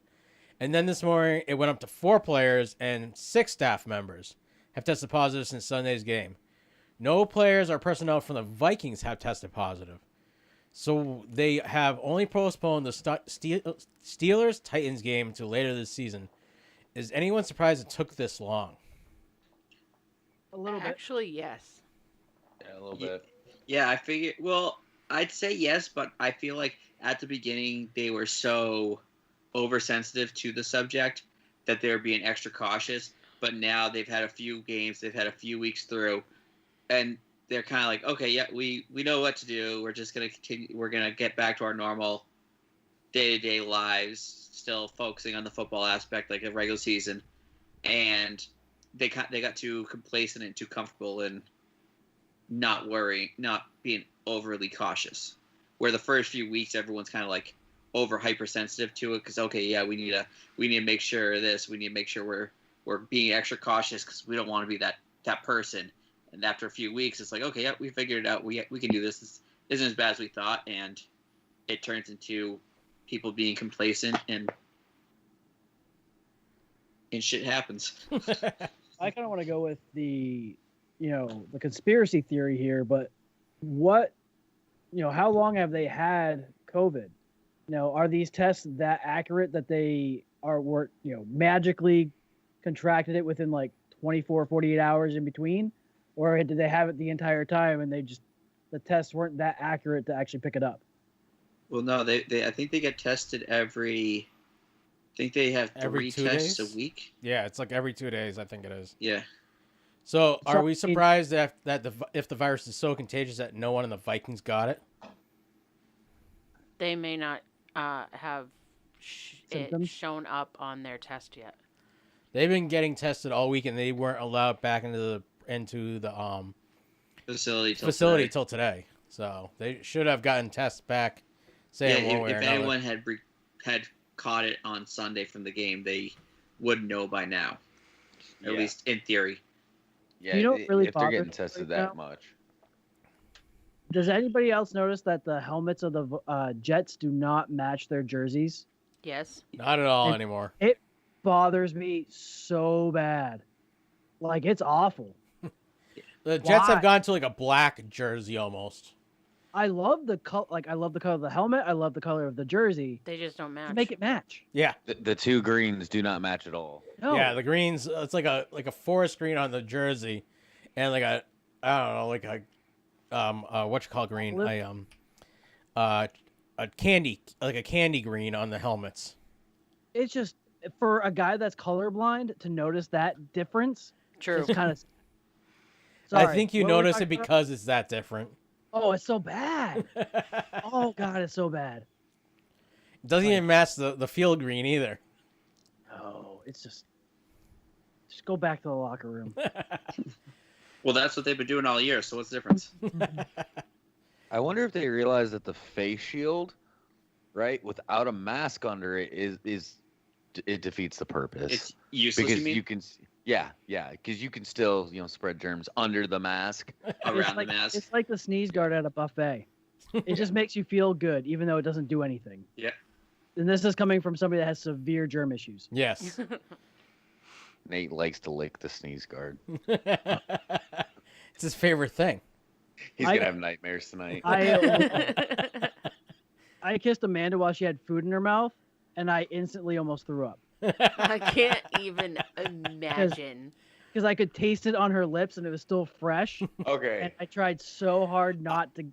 Speaker 8: And then this morning, it went up to 4 players and 6 staff members have tested positive since Sunday's game. No players or personnel from the Vikings have tested positive. So they have only postponed the Steelers-Titans game to later this season. Is anyone surprised it took this long?
Speaker 9: A little bit.
Speaker 13: Actually, yes.
Speaker 11: Yeah, a little bit.
Speaker 10: Yeah, I figured. Well, I'd say yes, but I feel like at the beginning they were so oversensitive to the subject that they were being extra cautious. But now they've had a few games, they've had a few weeks through, and they're kind of like, okay, yeah, we know what to do. We're just gonna continue. We're gonna get back to our normal day-to-day lives, still focusing on the football aspect like a regular season. And they got too complacent and too comfortable in not worrying, not being overly cautious. Where the first few weeks, everyone's kind of like over hypersensitive to it because okay, yeah, we need to make sure of this. We need to make sure we're being extra cautious because we don't want to be that person. And after a few weeks, it's like okay, yeah, we figured it out. We can do this. This isn't as bad as we thought, and it turns into people being complacent and shit happens.
Speaker 9: I kind of want to go with the conspiracy theory here, but what, how long have they had COVID? Are these tests that accurate that they were magically contracted it within like 24, 48 hours in between? Or did they have it the entire time and the tests weren't that accurate to actually pick it up?
Speaker 10: Well, no, I think they get tested every. I think they have 3 tests a week.
Speaker 8: Yeah, it's like every 2 days. I think it is.
Speaker 10: Yeah.
Speaker 8: So, are we surprised if the virus is so contagious that no one in the Vikings got it?
Speaker 13: They may not have it shown up on their test yet.
Speaker 8: They've been getting tested all week, and they weren't allowed back into the
Speaker 10: facility
Speaker 8: till today. So they should have gotten tests back. Saying one way or
Speaker 10: if
Speaker 8: another.
Speaker 10: anyone had caught it on Sunday from the game, they would know by now. At least in theory.
Speaker 11: Yeah,
Speaker 9: you don't really
Speaker 11: if they're getting tested that much.
Speaker 9: Does anybody else notice that the helmets of the Jets do not match their jerseys?
Speaker 13: Yes.
Speaker 8: Not at all anymore.
Speaker 9: It bothers me so bad. Like, it's awful.
Speaker 8: The Jets have gone to like a black jersey almost.
Speaker 9: I love the color. Like, I love the color of the helmet. I love the color of the jersey.
Speaker 13: They just don't match.
Speaker 9: Make it match.
Speaker 8: Yeah.
Speaker 11: The 2 greens do not match at all.
Speaker 9: No.
Speaker 8: Yeah, the greens. It's like a forest green on the jersey, and like a what you call green? A candy green on the helmets.
Speaker 9: It's just for a guy that's colorblind to notice that difference.
Speaker 13: True.
Speaker 9: It's kind of.
Speaker 8: I think you notice it because it's that different.
Speaker 9: Oh, it's so bad. Oh God, it's so bad.
Speaker 8: It doesn't even match the field green either.
Speaker 9: No, it's just go back to the locker room.
Speaker 10: Well, that's what they've been doing all year. So what's the difference?
Speaker 11: I wonder if they realize that the face shield, right, without a mask under it, it defeats the purpose.
Speaker 10: It's useless.
Speaker 11: Because
Speaker 10: you mean?
Speaker 11: you can. Yeah, because you can still, spread germs under the mask.
Speaker 10: Around the mask.
Speaker 9: It's like the sneeze guard at a buffet. It just makes you feel good, even though it doesn't do anything.
Speaker 10: Yeah.
Speaker 9: And this is coming from somebody that has severe germ issues.
Speaker 8: Yes.
Speaker 11: Nate likes to lick the sneeze guard.
Speaker 8: It's his favorite thing.
Speaker 11: He's going to have nightmares tonight.
Speaker 9: I kissed Amanda while she had food in her mouth, and I instantly almost threw up.
Speaker 13: I can't even imagine.
Speaker 9: Because I could taste it on her lips, and it was still fresh.
Speaker 11: Okay.
Speaker 9: And I tried so hard not to,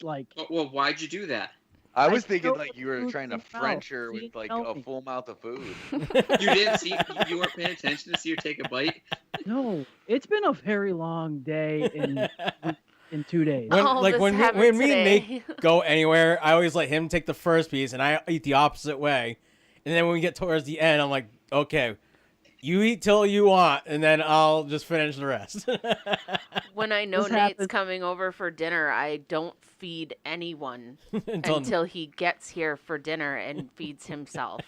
Speaker 10: Well, why'd you do that?
Speaker 11: I was thinking you were trying to French her with a full mouth of food.
Speaker 10: You didn't see? You weren't paying attention to see her take a bite?
Speaker 9: No, it's been a very long day in 2 days.
Speaker 8: When me and Nate go anywhere, I always let him take the first piece, and I eat the opposite way. And then when we get towards the end, I'm like, okay, you eat till you want, and then I'll just finish the rest.
Speaker 13: When I know Nate's coming over for dinner, I don't feed anyone until he gets here for dinner and feeds himself.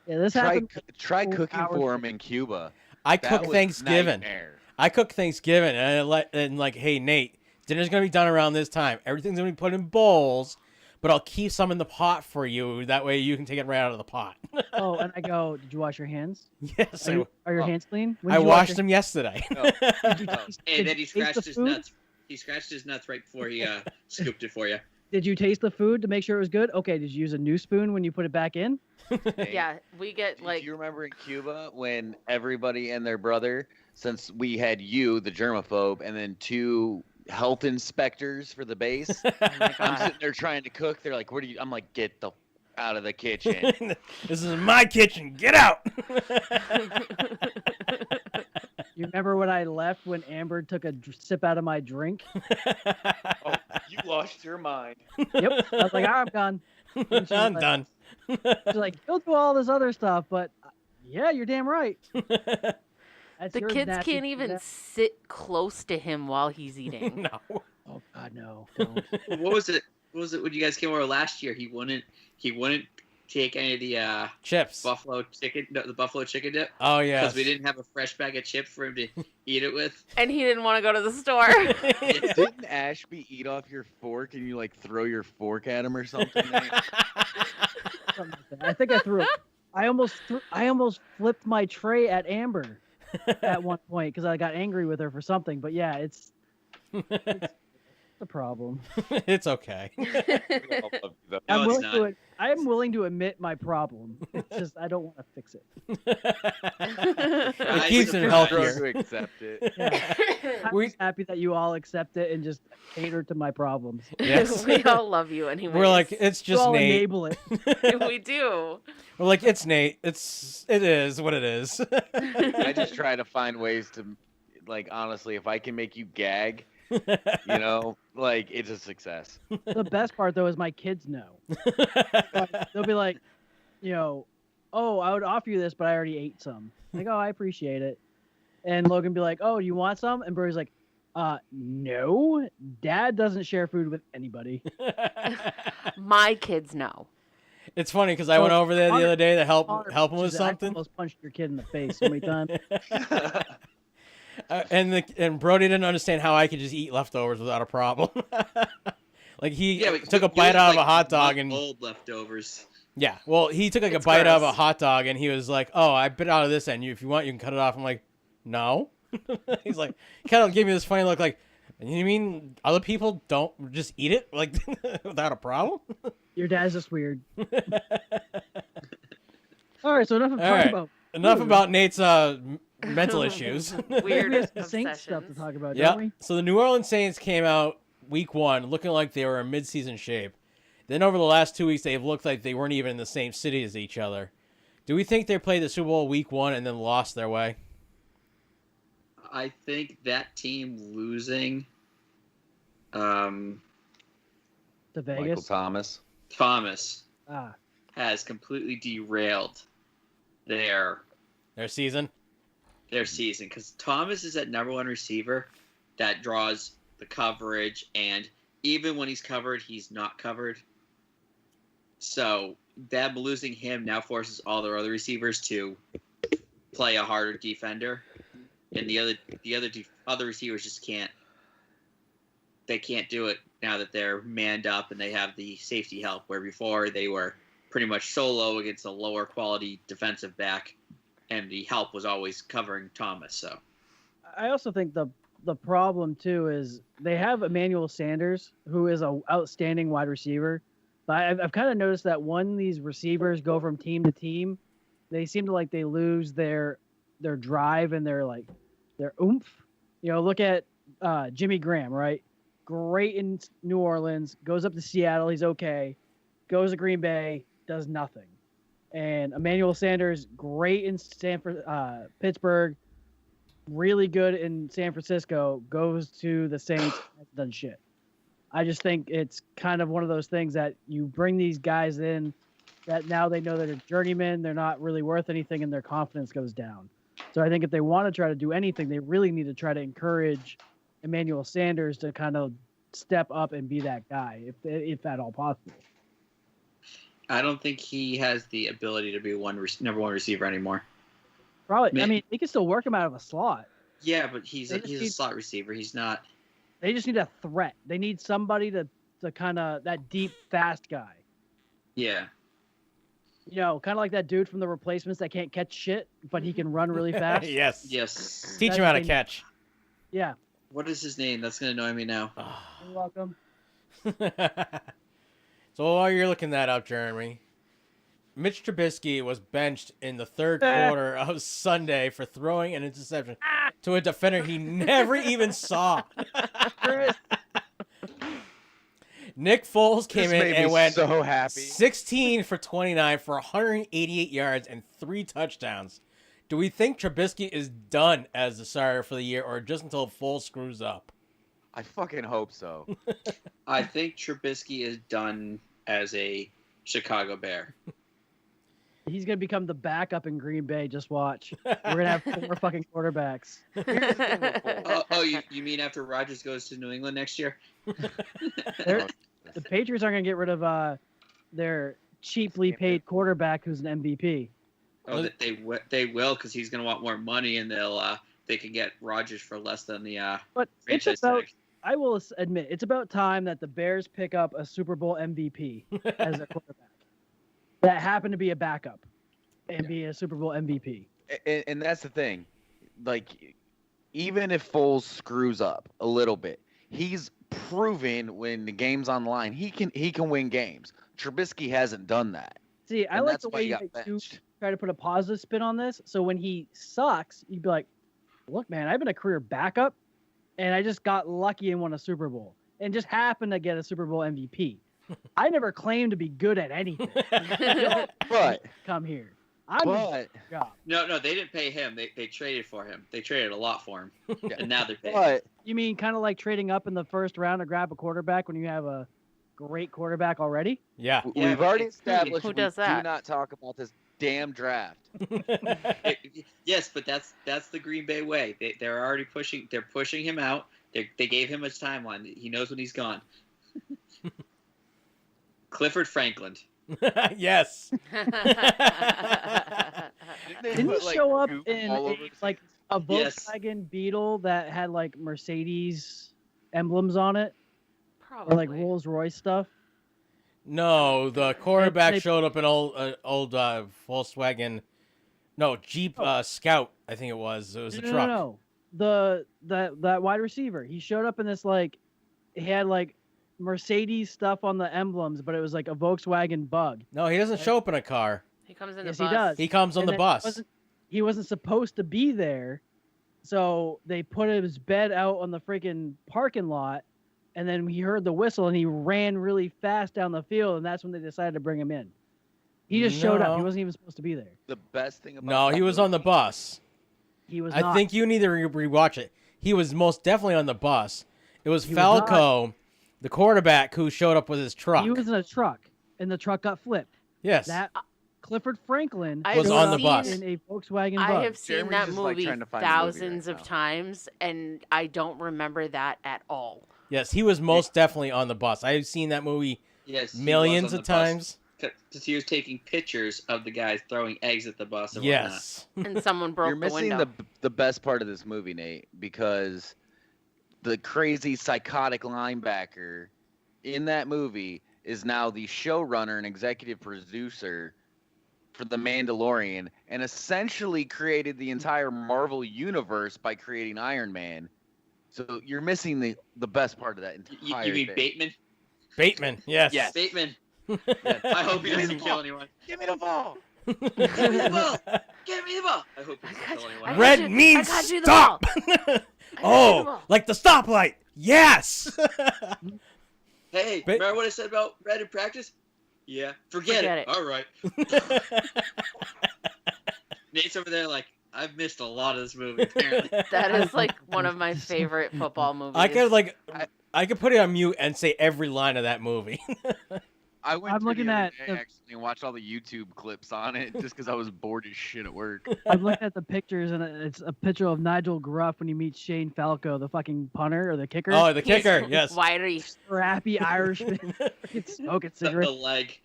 Speaker 9: Yeah, this
Speaker 11: try
Speaker 9: happened.
Speaker 11: try
Speaker 9: 4
Speaker 11: cooking
Speaker 9: hours
Speaker 11: for him in Cuba.
Speaker 8: I
Speaker 11: That
Speaker 8: cook
Speaker 11: was
Speaker 8: Thanksgiving.
Speaker 11: nightmare.
Speaker 8: I cook Thanksgiving, and like, hey Nate, dinner's gonna be done around this time. Everything's gonna be put in bowls, but I'll keep some in the pot for you. That way you can take it right out of the pot.
Speaker 9: Oh, and I go, did you wash your hands?
Speaker 8: Yes,
Speaker 9: Are your hands clean? When
Speaker 8: I
Speaker 9: did you wash
Speaker 8: washed
Speaker 9: your-
Speaker 8: them yesterday.
Speaker 9: Did you taste-
Speaker 10: And
Speaker 9: did
Speaker 10: then
Speaker 9: you
Speaker 10: he
Speaker 9: taste the
Speaker 10: scratched his
Speaker 9: food?
Speaker 10: nuts. He scratched his nuts right before he scooped it for you.
Speaker 9: Did you taste the food to make sure it was good? Okay, did you use a new spoon when you put it back in?
Speaker 13: Yeah, we get like
Speaker 11: Do you remember in Cuba when everybody and their brother, since we had you, the germaphobe, and then 2 health inspectors for the base, I'm sitting there trying to cook. They're like, "What are you?" I'm like, "Get the out of the kitchen."
Speaker 8: This is my kitchen. Get out.
Speaker 9: You remember when I left when Amber took a sip out of my drink?
Speaker 11: Oh, you lost your mind.
Speaker 9: Yep. I was like, I'm done. And she was
Speaker 8: I'm
Speaker 9: like-
Speaker 8: done.
Speaker 9: She's like, you'll do all this other stuff, but yeah, you're damn right. That's
Speaker 13: the
Speaker 9: your
Speaker 13: kids
Speaker 9: nasty
Speaker 13: can't even
Speaker 9: that-
Speaker 13: sit close to him while he's eating.
Speaker 8: No.
Speaker 9: Oh God, no! Don't.
Speaker 10: What was it? What was it when you guys came over last year? He wouldn't take any of the
Speaker 8: Chips.
Speaker 10: buffalo chicken dip.
Speaker 8: Oh yeah.
Speaker 10: Because we didn't have a fresh bag of chips for him to eat it with.
Speaker 13: And he didn't want to go to the store.
Speaker 11: Didn't Ashby eat off your fork and you like throw your fork at him or something?
Speaker 9: Something like that. I think I threw. I almost flipped my tray at Amber at one point because I got angry with her for something. But yeah, it's a problem.
Speaker 8: It's okay.
Speaker 9: I am willing to admit my problem. It's just I don't want to fix it.
Speaker 8: It keeps it healthier.
Speaker 11: To accept it.
Speaker 9: Yeah. I'm just happy that you all accept it and just cater to my problems.
Speaker 8: Yes.
Speaker 13: We all love you anyway.
Speaker 8: We're like, it's
Speaker 9: You
Speaker 8: just
Speaker 9: all
Speaker 8: Nate.
Speaker 9: enable it.
Speaker 13: We do.
Speaker 8: We're like, it's Nate. It is what it is.
Speaker 11: I just try to find ways to, like, honestly, if I can make you gag, you know, like, it's a success.
Speaker 9: The best part though is my kids know. They'll be like, you know, oh, I would offer you this, but I already ate some. Like, oh, I appreciate it. And Logan be like, oh, do you want some? And Brody's like, no, Dad doesn't share food with anybody.
Speaker 13: My kids know.
Speaker 8: It's funny because I went over there the other day to help him with
Speaker 9: I
Speaker 8: something.
Speaker 9: almost punched your kid in the face so many times.
Speaker 8: And Brody didn't understand how I could just eat leftovers without a problem. Like he
Speaker 10: but
Speaker 8: took a
Speaker 10: you
Speaker 8: bite
Speaker 10: ate,
Speaker 8: out of
Speaker 10: like,
Speaker 8: a hot dog and
Speaker 10: old leftovers.
Speaker 8: yeah, well he took like
Speaker 13: It's
Speaker 8: a bite out of a
Speaker 13: gross.
Speaker 8: hot dog and he was like, "Oh, I bit out of this end. If you want, you can cut it off." I'm like, "No." He's like, he kind of gave me this funny look, like, "You mean other people don't just eat it like without a problem?"
Speaker 9: Your dad's just weird. All right, so enough of
Speaker 8: All
Speaker 9: talking
Speaker 8: right.
Speaker 9: about
Speaker 8: Enough
Speaker 9: food.
Speaker 8: about Nate's mental issues.
Speaker 13: Weird
Speaker 9: We have some Saints stuff to
Speaker 13: obsessions.
Speaker 9: talk about,
Speaker 8: Yeah.
Speaker 9: don't we?
Speaker 8: So the New Orleans Saints came out week 1 looking like they were in mid-season shape. Then over the last 2 weeks, they've looked like they weren't even in the same city as each other. Do we think they played the Super Bowl week 1 and then lost their way?
Speaker 10: I think that team losing
Speaker 9: To
Speaker 11: Michael
Speaker 9: Vegas.
Speaker 11: Thomas.
Speaker 10: Thomas
Speaker 9: Ah,
Speaker 10: has completely derailed their
Speaker 8: Season?
Speaker 10: season because Thomas is that number 1 receiver that draws the coverage, and even when he's covered, he's not covered. So them losing him now forces all their other receivers to play a harder defender, and the other receivers just can't. They can't do it now that they're manned up and they have the safety help. Where before they were pretty much solo against a lower quality defensive back, and the help was always covering Thomas. So
Speaker 9: I also think the problem too is they have Emmanuel Sanders, who is an outstanding wide receiver, but I've kind of noticed that when these receivers go from team to team, they seem to like they lose their drive and their oomph. You know, look at Jimmy Graham, right? Great in New Orleans, goes up to Seattle, he's okay. Goes to Green Bay, does nothing. And Emmanuel Sanders, great in Pittsburgh, really good in San Francisco, goes to the Saints, hasn't done shit. I just think it's kind of one of those things that you bring these guys in that now they know that they're journeymen, they're not really worth anything, and their confidence goes down. So I think if they want to try to do anything, they really need to try to encourage Emmanuel Sanders to kind of step up and be that guy, if at all possible.
Speaker 10: I don't think he has the ability to be number one receiver anymore.
Speaker 9: Probably. I mean, they can still work him out of a slot.
Speaker 10: Yeah, but he's a slot receiver. He's not.
Speaker 9: They just need a threat. They need somebody to kind of that deep, fast guy.
Speaker 10: Yeah.
Speaker 9: You know, kind of like that dude from The Replacements that can't catch shit, but he can run really fast.
Speaker 8: Yes.
Speaker 10: Yes.
Speaker 8: Teach him how to catch.
Speaker 9: Yeah.
Speaker 10: What is his name? That's gonna annoy me now.
Speaker 9: You're welcome.
Speaker 8: So while you're looking that up, Jeremy, Mitch Trubisky was benched in the third quarter of Sunday for throwing an interception to a defender he never even saw. Nick Foles came in and went
Speaker 11: so happy.
Speaker 8: 16 for 29 for 188 yards and 3 touchdowns. Do we think Trubisky is done as the starter for the year, or just until Foles screws up?
Speaker 11: I fucking hope so.
Speaker 10: I think Trubisky is done as a Chicago Bear.
Speaker 9: He's gonna become the backup in Green Bay. Just watch. We're gonna have 4 fucking quarterbacks.
Speaker 10: You mean after Rodgers goes to New England next year?
Speaker 9: The Patriots aren't gonna get rid of their cheaply paid quarterback who's an MVP.
Speaker 10: Oh, they will, because he's gonna want more money, and they can get Rodgers for less than the
Speaker 9: But it's
Speaker 10: franchise
Speaker 9: about.
Speaker 10: tag.
Speaker 9: I will admit, it's about time that the Bears pick up a Super Bowl MVP as a quarterback that happened to be a backup and be a Super Bowl MVP.
Speaker 11: And that's the thing. Like, even if Foles screws up a little bit, he's proven when the game's on the line, he can win games. Trubisky hasn't done that.
Speaker 9: See, I like the way you try to put a positive spin on this. So when he sucks, you'd be like, look, man, I've been a career backup, and I just got lucky and won a Super Bowl and just happened to get a Super Bowl MVP. I never claimed to be good at anything.
Speaker 11: But
Speaker 9: come here.
Speaker 10: No, they didn't pay him. They traded for him. They traded a lot for him, and now they're paying.
Speaker 11: But
Speaker 9: you mean kind of like trading up in the first round to grab a quarterback when you have a great quarterback already?
Speaker 8: Yeah.
Speaker 11: We've already established
Speaker 13: Who does
Speaker 11: do
Speaker 13: that?
Speaker 11: not talk about this damn draft.
Speaker 10: Yes, but that's the Green Bay way. They're already pushing. They're pushing him out. They gave him a timeline. He knows when he's gone. Clifford Franklin.
Speaker 8: Yes.
Speaker 9: Didn't he show up in a Volkswagen Beetle that had like Mercedes emblems on it?
Speaker 13: Probably.
Speaker 9: Or like Rolls Royce stuff?
Speaker 8: No, the quarterback showed up in old Volkswagen. No, Jeep Scout, I think it was. It was a truck.
Speaker 9: No. That wide receiver. He showed up in this he had like Mercedes stuff on the emblems, but it was like a Volkswagen Bug.
Speaker 8: No, he doesn't show up in a car.
Speaker 13: He comes in
Speaker 9: Yes,
Speaker 13: the bus.
Speaker 9: he does.
Speaker 8: He comes on
Speaker 9: And
Speaker 8: the
Speaker 9: then
Speaker 8: bus.
Speaker 9: He wasn't supposed to be there, so they put his bed out on the freaking parking lot, and then he heard the whistle and he ran really fast down the field, and that's when they decided to bring him in. He just showed up. He wasn't even supposed to be there.
Speaker 11: The best thing about
Speaker 8: No, he was on the bus.
Speaker 9: He was.
Speaker 8: I
Speaker 9: not.
Speaker 8: think you need to rewatch it. He was most definitely on the bus. It was
Speaker 9: He was
Speaker 8: Falco, the quarterback, who showed up with his truck.
Speaker 9: He was in a truck, and the truck got flipped.
Speaker 8: Yes.
Speaker 9: That Clifford Franklin
Speaker 13: I've
Speaker 8: was on the
Speaker 13: seen-
Speaker 8: bus.
Speaker 9: in a Volkswagen Bug.
Speaker 13: I have seen
Speaker 11: Jeremy's
Speaker 13: that
Speaker 11: just, like,
Speaker 13: movie
Speaker 11: trying to find the movie
Speaker 13: thousands
Speaker 11: right
Speaker 13: of
Speaker 11: now.
Speaker 13: times, and I don't remember that at all.
Speaker 8: Yes, he was most definitely on the bus. I've seen that movie
Speaker 10: Yes, he
Speaker 8: millions
Speaker 10: was on
Speaker 8: of
Speaker 10: the bus.
Speaker 8: times.
Speaker 10: Because he was taking pictures of the guys throwing eggs at the bus. And
Speaker 8: Yes.
Speaker 13: And someone broke
Speaker 11: You're
Speaker 13: the
Speaker 11: missing
Speaker 13: window.
Speaker 11: the best part of this movie, Nate, because the crazy psychotic linebacker in that movie is now the showrunner and executive producer for The Mandalorian, and essentially created the entire Marvel universe by creating Iron Man. So you're missing the best part of that entire
Speaker 10: You mean
Speaker 11: thing.
Speaker 10: Bateman?
Speaker 8: Bateman, yes.
Speaker 11: Yes.
Speaker 10: Bateman. I hope he doesn't kill anyone.
Speaker 11: Give me the ball.
Speaker 10: Give me the ball. Give me the ball. I hope he doesn't kill anyone.
Speaker 8: Red
Speaker 13: you-
Speaker 8: means
Speaker 13: I got you the
Speaker 8: stop.
Speaker 13: the
Speaker 8: Oh,
Speaker 13: ball.
Speaker 8: like the stoplight. Yes.
Speaker 10: Hey, remember what I said about red in practice? Yeah. Forget it. All right. Nate's over there like, I've missed a lot of this movie, apparently.
Speaker 13: That is like one of my favorite football movies.
Speaker 8: I could put it on mute and say every line of that movie.
Speaker 11: I went
Speaker 9: I'm
Speaker 11: through
Speaker 9: looking
Speaker 11: the other
Speaker 9: at
Speaker 11: day,
Speaker 9: the-
Speaker 11: actually and watched all the YouTube clips on it just because I was bored as shit at work.
Speaker 9: I'm looking at the pictures, and it's a picture of Nigel Gruff when he meets Shane Falco, the fucking punter or the kicker.
Speaker 8: Oh, the kicker, yes.
Speaker 13: Wiry.
Speaker 9: Scrappy Irishman, freaking smoking
Speaker 10: The
Speaker 9: cigarettes.
Speaker 10: leg.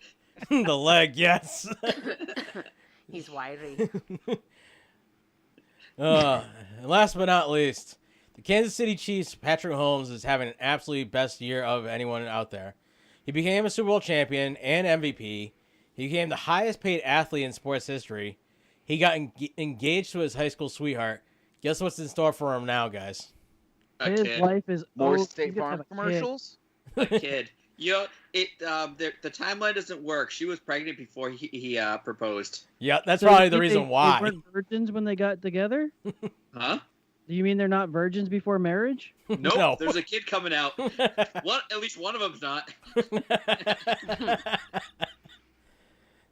Speaker 8: The leg, yes.
Speaker 13: He's wiry.
Speaker 8: And last but not least, the Kansas City Chiefs, Patrick Mahomes is having an absolutely best year of anyone out there. He became a Super Bowl champion and MVP. He became the highest paid athlete in sports history. He got engaged to his high school sweetheart. Guess what's in store for him now, guys?
Speaker 9: His life is
Speaker 11: More
Speaker 9: over.
Speaker 11: State
Speaker 9: He's gonna
Speaker 11: Farm
Speaker 9: have a kid.
Speaker 11: commercials.
Speaker 10: A kid. The timeline doesn't work. She was pregnant before he proposed.
Speaker 8: Yeah, that's
Speaker 9: So
Speaker 8: probably the
Speaker 9: they-
Speaker 8: reason
Speaker 9: They
Speaker 8: why.
Speaker 9: weren't virgins when they got together?
Speaker 10: Huh?
Speaker 9: Do you mean they're not virgins before marriage?
Speaker 10: Nope.
Speaker 8: No.
Speaker 10: There's a kid coming out. At least one of them's not.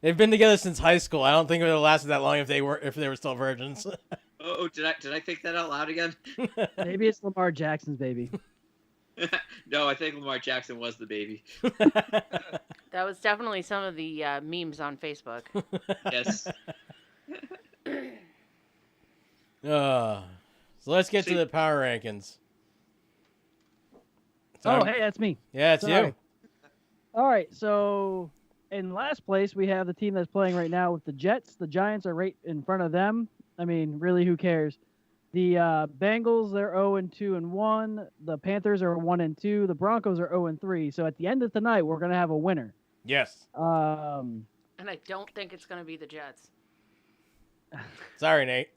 Speaker 8: They've been together since high school. I don't think it would have lasted that long if they were still virgins.
Speaker 10: Oh, did I think that out loud again?
Speaker 9: Maybe it's Lamar Jackson's baby.
Speaker 10: No, I think Lamar Jackson was the baby.
Speaker 13: That was definitely some of the memes on Facebook.
Speaker 10: Yes.
Speaker 8: So let's get to the power rankings.
Speaker 9: Oh, hey, that's me.
Speaker 8: Yeah, it's
Speaker 9: Sorry.
Speaker 8: you.
Speaker 9: All right, so in last place, we have the team that's playing right now with the Jets. The Giants are right in front of them. I mean, really, who cares? The Bengals, they're 0-2-1. The Panthers are 1-2. The Broncos are 0-3. So at the end of tonight, we're gonna have a winner.
Speaker 8: Yes.
Speaker 13: And I don't think it's going to be the Jets.
Speaker 8: Sorry, Nate.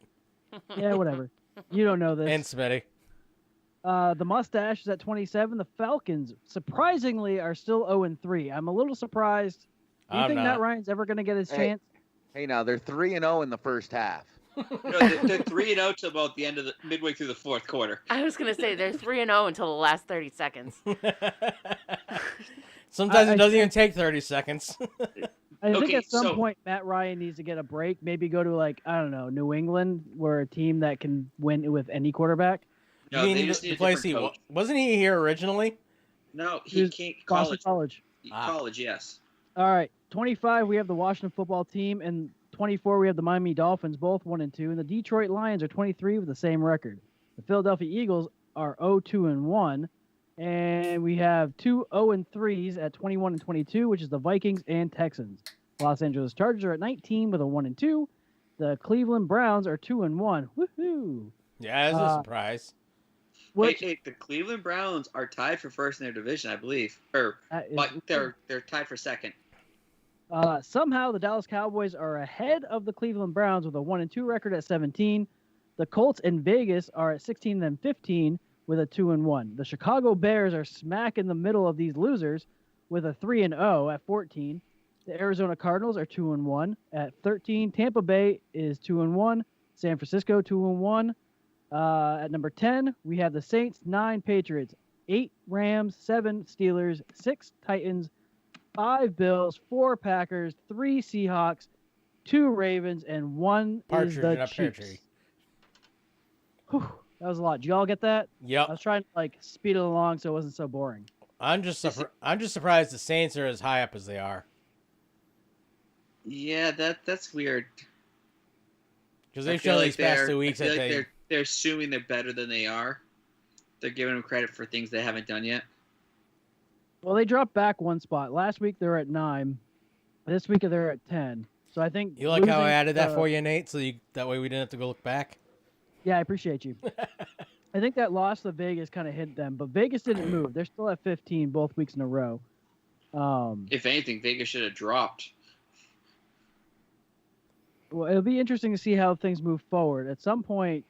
Speaker 9: Yeah, whatever. You don't know this.
Speaker 8: And Smitty.
Speaker 9: The Mustache is at 27. The Falcons, surprisingly, are still 0-3. I'm a little surprised. Do you
Speaker 8: I'm
Speaker 9: think
Speaker 8: not.
Speaker 9: Matt Ryan's ever going to get his chance?
Speaker 11: Hey, now they're 3-0 in the first half.
Speaker 10: No, they're 3-0 to about the end of midway through the fourth quarter.
Speaker 13: I was going to say they're 3-0 until the last 30 seconds.
Speaker 8: Sometimes it doesn't even take 30 seconds.
Speaker 9: I think
Speaker 10: Okay,
Speaker 9: at some
Speaker 10: so-
Speaker 9: point Matt Ryan needs to get a break. Maybe go to I don't know, New England, where a team that can win with any quarterback.
Speaker 10: No,
Speaker 8: you mean
Speaker 10: they just need
Speaker 8: the
Speaker 10: a
Speaker 8: place
Speaker 10: different
Speaker 8: he
Speaker 10: coach.
Speaker 8: wasn't he here originally?
Speaker 10: No,
Speaker 9: He
Speaker 10: he
Speaker 9: was
Speaker 10: can't.
Speaker 9: Boston
Speaker 10: College.
Speaker 9: College.
Speaker 10: College, yes.
Speaker 9: All right, 25 we have the Washington football team, and 24 we have the Miami Dolphins, both 1-2, and the Detroit Lions are 23 with the same record. The Philadelphia Eagles are 0-2-1, and we have two 0-3s at 21 and 22, which is the Vikings and Texans. Los Angeles Chargers are at 19 with a 1-2. The Cleveland Browns are 2-1. Woohoo!
Speaker 8: Yeah, that's a surprise.
Speaker 10: Hey, the Cleveland Browns are tied for first in their division, I believe. But they're tied for second.
Speaker 9: Somehow the Dallas Cowboys are ahead of the Cleveland Browns with a 1-2 record at 17. The Colts in Vegas are at 16 and 15 with a 2-1. The Chicago Bears are smack in the middle of these losers with a 3-0 at 14. The Arizona Cardinals are 2-1 at 13. Tampa Bay is 2-1. San Francisco 2-1. At number 10, we have the Saints, 9 Patriots, 8 Rams, 7 Steelers, 6 Titans, 5 Bills, 4 Packers, 3 Seahawks, 2 Ravens, and 1
Speaker 8: Partridge
Speaker 9: is the
Speaker 8: in a pear
Speaker 9: Chiefs.
Speaker 8: tree.
Speaker 9: Whew, that was a lot. Did y'all get that?
Speaker 8: Yep.
Speaker 9: I was trying to speed it along so it wasn't so boring.
Speaker 8: I'm just surprised the Saints are as high up as they are.
Speaker 10: Yeah, that's weird.
Speaker 8: Because
Speaker 10: I
Speaker 8: they've
Speaker 10: feel
Speaker 8: shown
Speaker 10: like
Speaker 8: these past 2 weeks
Speaker 10: I feel
Speaker 8: that
Speaker 10: like they're assuming they're better than they are. They're giving them credit for things they haven't done yet.
Speaker 9: Well, they dropped back 1 spot. Last week they were at 9. This week they're at 10. So I think
Speaker 8: You like how I
Speaker 9: losing,
Speaker 8: added that for you, Nate? So that way we didn't have to go look back.
Speaker 9: Yeah, I appreciate you. I think that loss to Vegas kind of hit them, but Vegas didn't move. They're still at 15 both weeks in a row.
Speaker 10: If anything, Vegas should have dropped.
Speaker 9: Well, it'll be interesting to see how things move forward. At some point,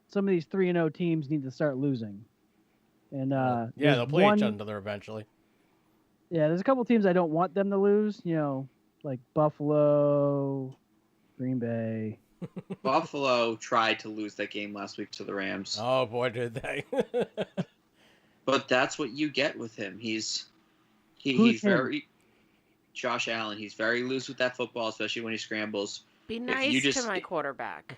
Speaker 9: some of these 3-0 teams need to start losing. And
Speaker 8: Yeah,
Speaker 9: there's
Speaker 8: they'll play
Speaker 9: one-
Speaker 8: each other eventually.
Speaker 9: Yeah, there's a couple teams I don't want them to lose. Like Buffalo, Green Bay.
Speaker 10: Buffalo tried to lose that game last week to the Rams.
Speaker 8: Oh boy, did they!
Speaker 10: But that's what you get with him. He's
Speaker 9: Who's him?
Speaker 10: very Josh Allen. He's very loose with that football, especially when he scrambles.
Speaker 13: Be
Speaker 10: If
Speaker 13: nice
Speaker 10: you
Speaker 13: to
Speaker 10: just-
Speaker 13: my quarterback.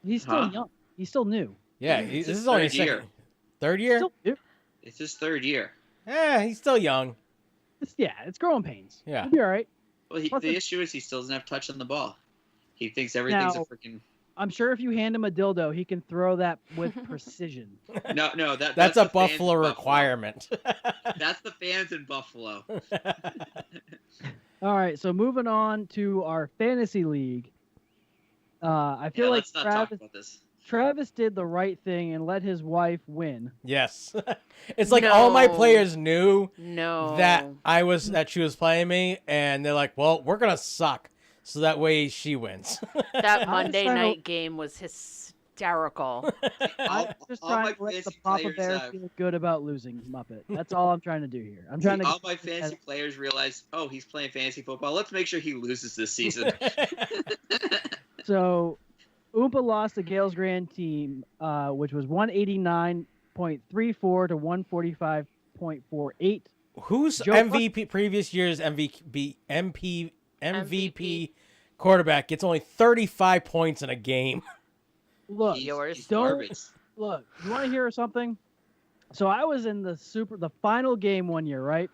Speaker 9: He's still
Speaker 10: Huh?
Speaker 9: young. He's still new.
Speaker 8: Yeah,
Speaker 10: It's
Speaker 8: this
Speaker 10: his
Speaker 8: is only his
Speaker 10: third year.
Speaker 8: third year.
Speaker 9: Still new.
Speaker 10: It's his third year.
Speaker 8: Yeah, he's still young.
Speaker 9: It's growing pains.
Speaker 8: Yeah.
Speaker 9: He'll be all right.
Speaker 10: Well,
Speaker 9: Plus
Speaker 10: the
Speaker 9: it's-
Speaker 10: issue is he still doesn't have touch on the ball. He thinks everything's
Speaker 9: Now-
Speaker 10: a freaking.
Speaker 9: I'm sure if you hand him a dildo, he can throw that with precision.
Speaker 10: No,
Speaker 8: That's
Speaker 10: that's
Speaker 8: a
Speaker 10: the fans in
Speaker 8: Buffalo requirement.
Speaker 10: That's the fans in Buffalo.
Speaker 9: All right, so moving on to our fantasy league. I feel like
Speaker 10: let's not talk about this.
Speaker 9: Travis did the right thing and let his wife win.
Speaker 8: Yes. It's like all my
Speaker 13: No.
Speaker 8: players knew
Speaker 13: No.
Speaker 8: that she was playing me, and they're like, well, we're going to suck. So that way she wins.
Speaker 13: That
Speaker 9: I was
Speaker 13: Monday
Speaker 9: trying to-
Speaker 13: night game was hysterical.
Speaker 9: I'm just
Speaker 10: all
Speaker 9: trying
Speaker 10: my
Speaker 9: to let the
Speaker 10: fantasy
Speaker 9: Papa
Speaker 10: players,
Speaker 9: Bear feel good about losing, Muppet. That's all I'm trying to do here. I'm trying to.
Speaker 10: All my fantasy players realize, oh, he's playing fantasy football. Let's make sure he loses this season.
Speaker 9: So, Oompa lost the Gales Grand team, which was 189.34 to 145.48.
Speaker 8: Who's
Speaker 9: Joe
Speaker 8: MVP, previous year's MVP quarterback gets only 35 points in a game?
Speaker 9: Look,
Speaker 10: He's
Speaker 9: don't
Speaker 10: garbage.
Speaker 9: look. You want to hear something? So I was in the final game one year, right?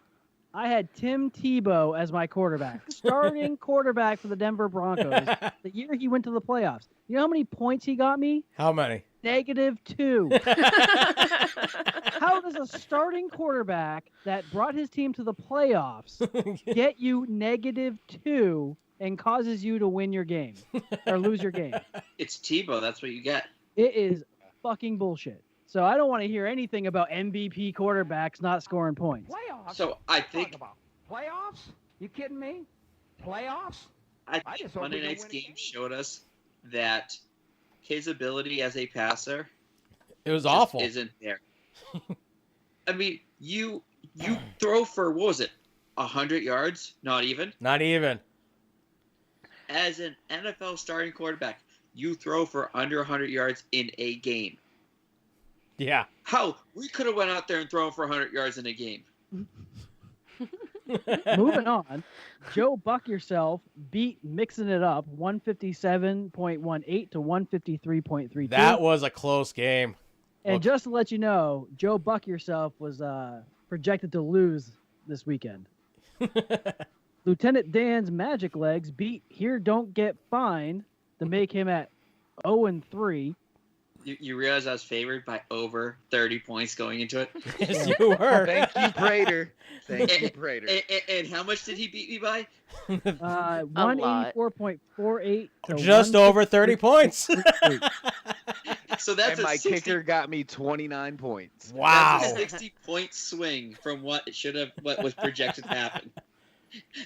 Speaker 9: I had Tim Tebow as my quarterback, starting quarterback for the Denver Broncos. The year he went to the playoffs. You know how many points he got me?
Speaker 8: How many?
Speaker 9: -2. How does a starting quarterback that brought his team to the playoffs get you -2 and causes you to win your game or lose your game?
Speaker 10: It's Tebow. That's what you get.
Speaker 9: It is fucking bullshit. So I don't want to hear anything about MVP quarterbacks not scoring points.
Speaker 1: Playoffs?
Speaker 10: So I
Speaker 1: Talk
Speaker 10: think
Speaker 1: about playoffs? You kidding me? Playoffs?
Speaker 10: I
Speaker 1: I
Speaker 10: think
Speaker 1: just hope
Speaker 10: Monday
Speaker 1: we can
Speaker 10: night's
Speaker 1: win a
Speaker 10: game
Speaker 1: game.
Speaker 10: showed us that his ability as a passer
Speaker 8: It was
Speaker 10: just
Speaker 8: awful.
Speaker 10: isn't there. I mean, you throw for, what was it, 100 yards? Not even.
Speaker 8: Not even.
Speaker 10: As an NFL starting quarterback, you throw for under 100 yards in a game.
Speaker 8: Yeah.
Speaker 10: How? We could have went out there and thrown for 100 yards in a game.
Speaker 9: Moving on, Joe Buck Yourself beat Mixing It Up 157.18 to 153.32.
Speaker 8: That was a close game.
Speaker 9: And just to let you know, Joe Buck Yourself was projected to lose this weekend. Lieutenant Dan's Magic Legs beat Here Don't Get Fined to make him at 0-3.
Speaker 10: You realize I was favored by over 30 points going into it?
Speaker 8: Yes, you were.
Speaker 11: Thank you, Prater. Thank you, Prater.
Speaker 10: And how much did he beat me by?
Speaker 9: 184.48 to
Speaker 8: Just over 30 points.
Speaker 10: So that's
Speaker 11: And
Speaker 10: a
Speaker 11: my
Speaker 10: 60,
Speaker 11: kicker got me 29 points.
Speaker 8: Wow.
Speaker 10: That's a 60-point swing from what was projected to happen.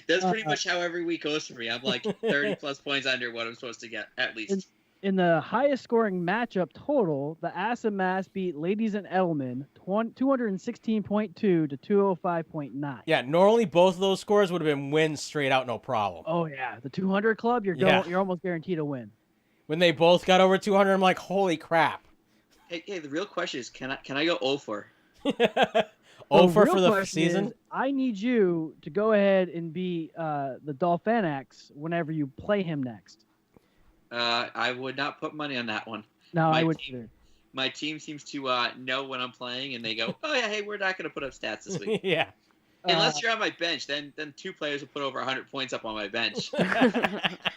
Speaker 10: That's pretty much how every week goes for me. I'm like 30 plus points under what I'm supposed to get, at least.
Speaker 9: In the highest scoring matchup total, the Ass and Mass beat Ladies and Edelman 216.2 to 205.9.
Speaker 8: Yeah, normally both of those scores would have been wins straight out, no problem.
Speaker 9: Oh yeah, the 200 club, you're almost guaranteed to win.
Speaker 8: When they both got over 200, I'm like, holy crap.
Speaker 10: Hey, the real question is, can I go 0-4?
Speaker 8: Over
Speaker 9: real
Speaker 8: for the
Speaker 9: question
Speaker 8: season?
Speaker 9: is, I need you to go ahead and be the Dolphinax whenever you play him next.
Speaker 10: I would not put money on that one.
Speaker 9: No, I would
Speaker 10: team,
Speaker 9: either.
Speaker 10: My team seems to know when I'm playing, and they go, "Oh yeah, hey, we're not going to put up stats this week."
Speaker 8: Yeah.
Speaker 10: Unless you're on my bench, then two players will put over 100 points up on my bench, and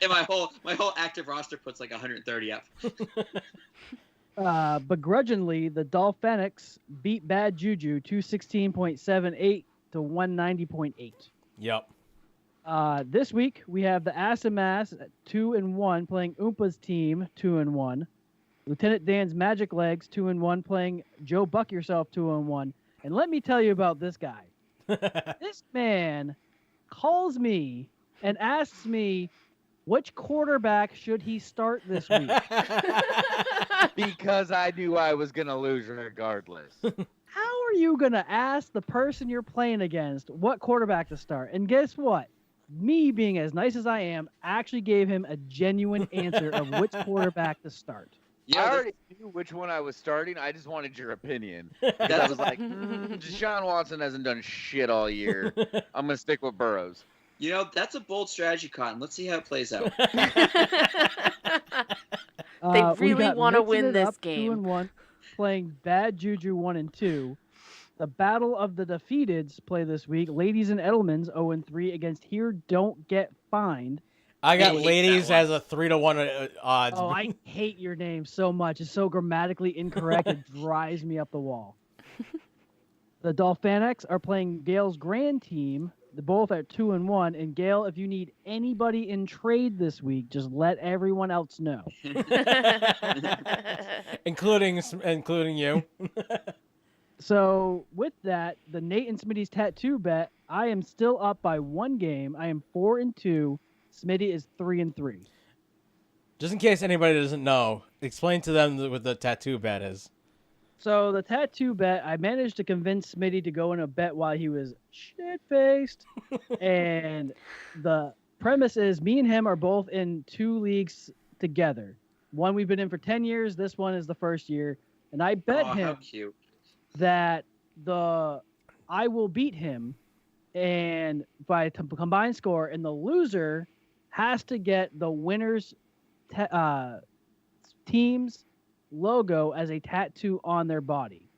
Speaker 10: my whole active roster puts like 130 up.
Speaker 9: Begrudgingly, the Dolphinics beat Bad Juju 216.78 to 190.8.
Speaker 8: Yep.
Speaker 9: This week we have the Ass and Mass at 2-1 playing Oompa's team 2-1. Lieutenant Dan's Magic Legs 2-1 playing Joe Buck Yourself 2-1. And let me tell you about this guy. This man calls me and asks me which quarterback should he start this week.
Speaker 11: Because I knew I was going to lose regardless.
Speaker 9: How are you going to ask the person you're playing against what quarterback to start? And guess what? Me being as nice as I am actually gave him a genuine answer of which quarterback to start.
Speaker 11: I already knew which one I was starting. I just wanted your opinion. Because I was like, Deshaun Watson hasn't done shit all year. I'm going to stick with Burrows.
Speaker 10: You know, that's a bold strategy, Cotton. Let's see how it plays out.
Speaker 13: They really want to win this game.
Speaker 9: 2-1, playing Bad Juju 1-2. The Battle of the Defeateds play this week. Ladies and Edelman's 0-3 against Here Don't Get Fined.
Speaker 8: I got ladies as a 3-1 odds.
Speaker 9: Oh, I hate your name so much. It's so grammatically incorrect. It drives me up the wall. The Dolphinics are playing Gale's Grand Team, The both are 2-1. And Gail, if you need anybody in trade this week, just let everyone else know.
Speaker 8: including you.
Speaker 9: So with that, the Nate and Smitty's tattoo bet, I am still up by 1 game. I am 4-2. Smitty is 3-3.
Speaker 8: Just in case anybody doesn't know, explain to them what the tattoo bet is.
Speaker 9: So the tattoo bet, I managed to convince Smitty to go in a bet while he was shit-faced. And the premise is me and him are both in 2 leagues together. One we've been in for 10 years. This one is the first year. And I bet him that I will beat him and by combined score, and the loser has to get the winner's team's logo as a tattoo on their body.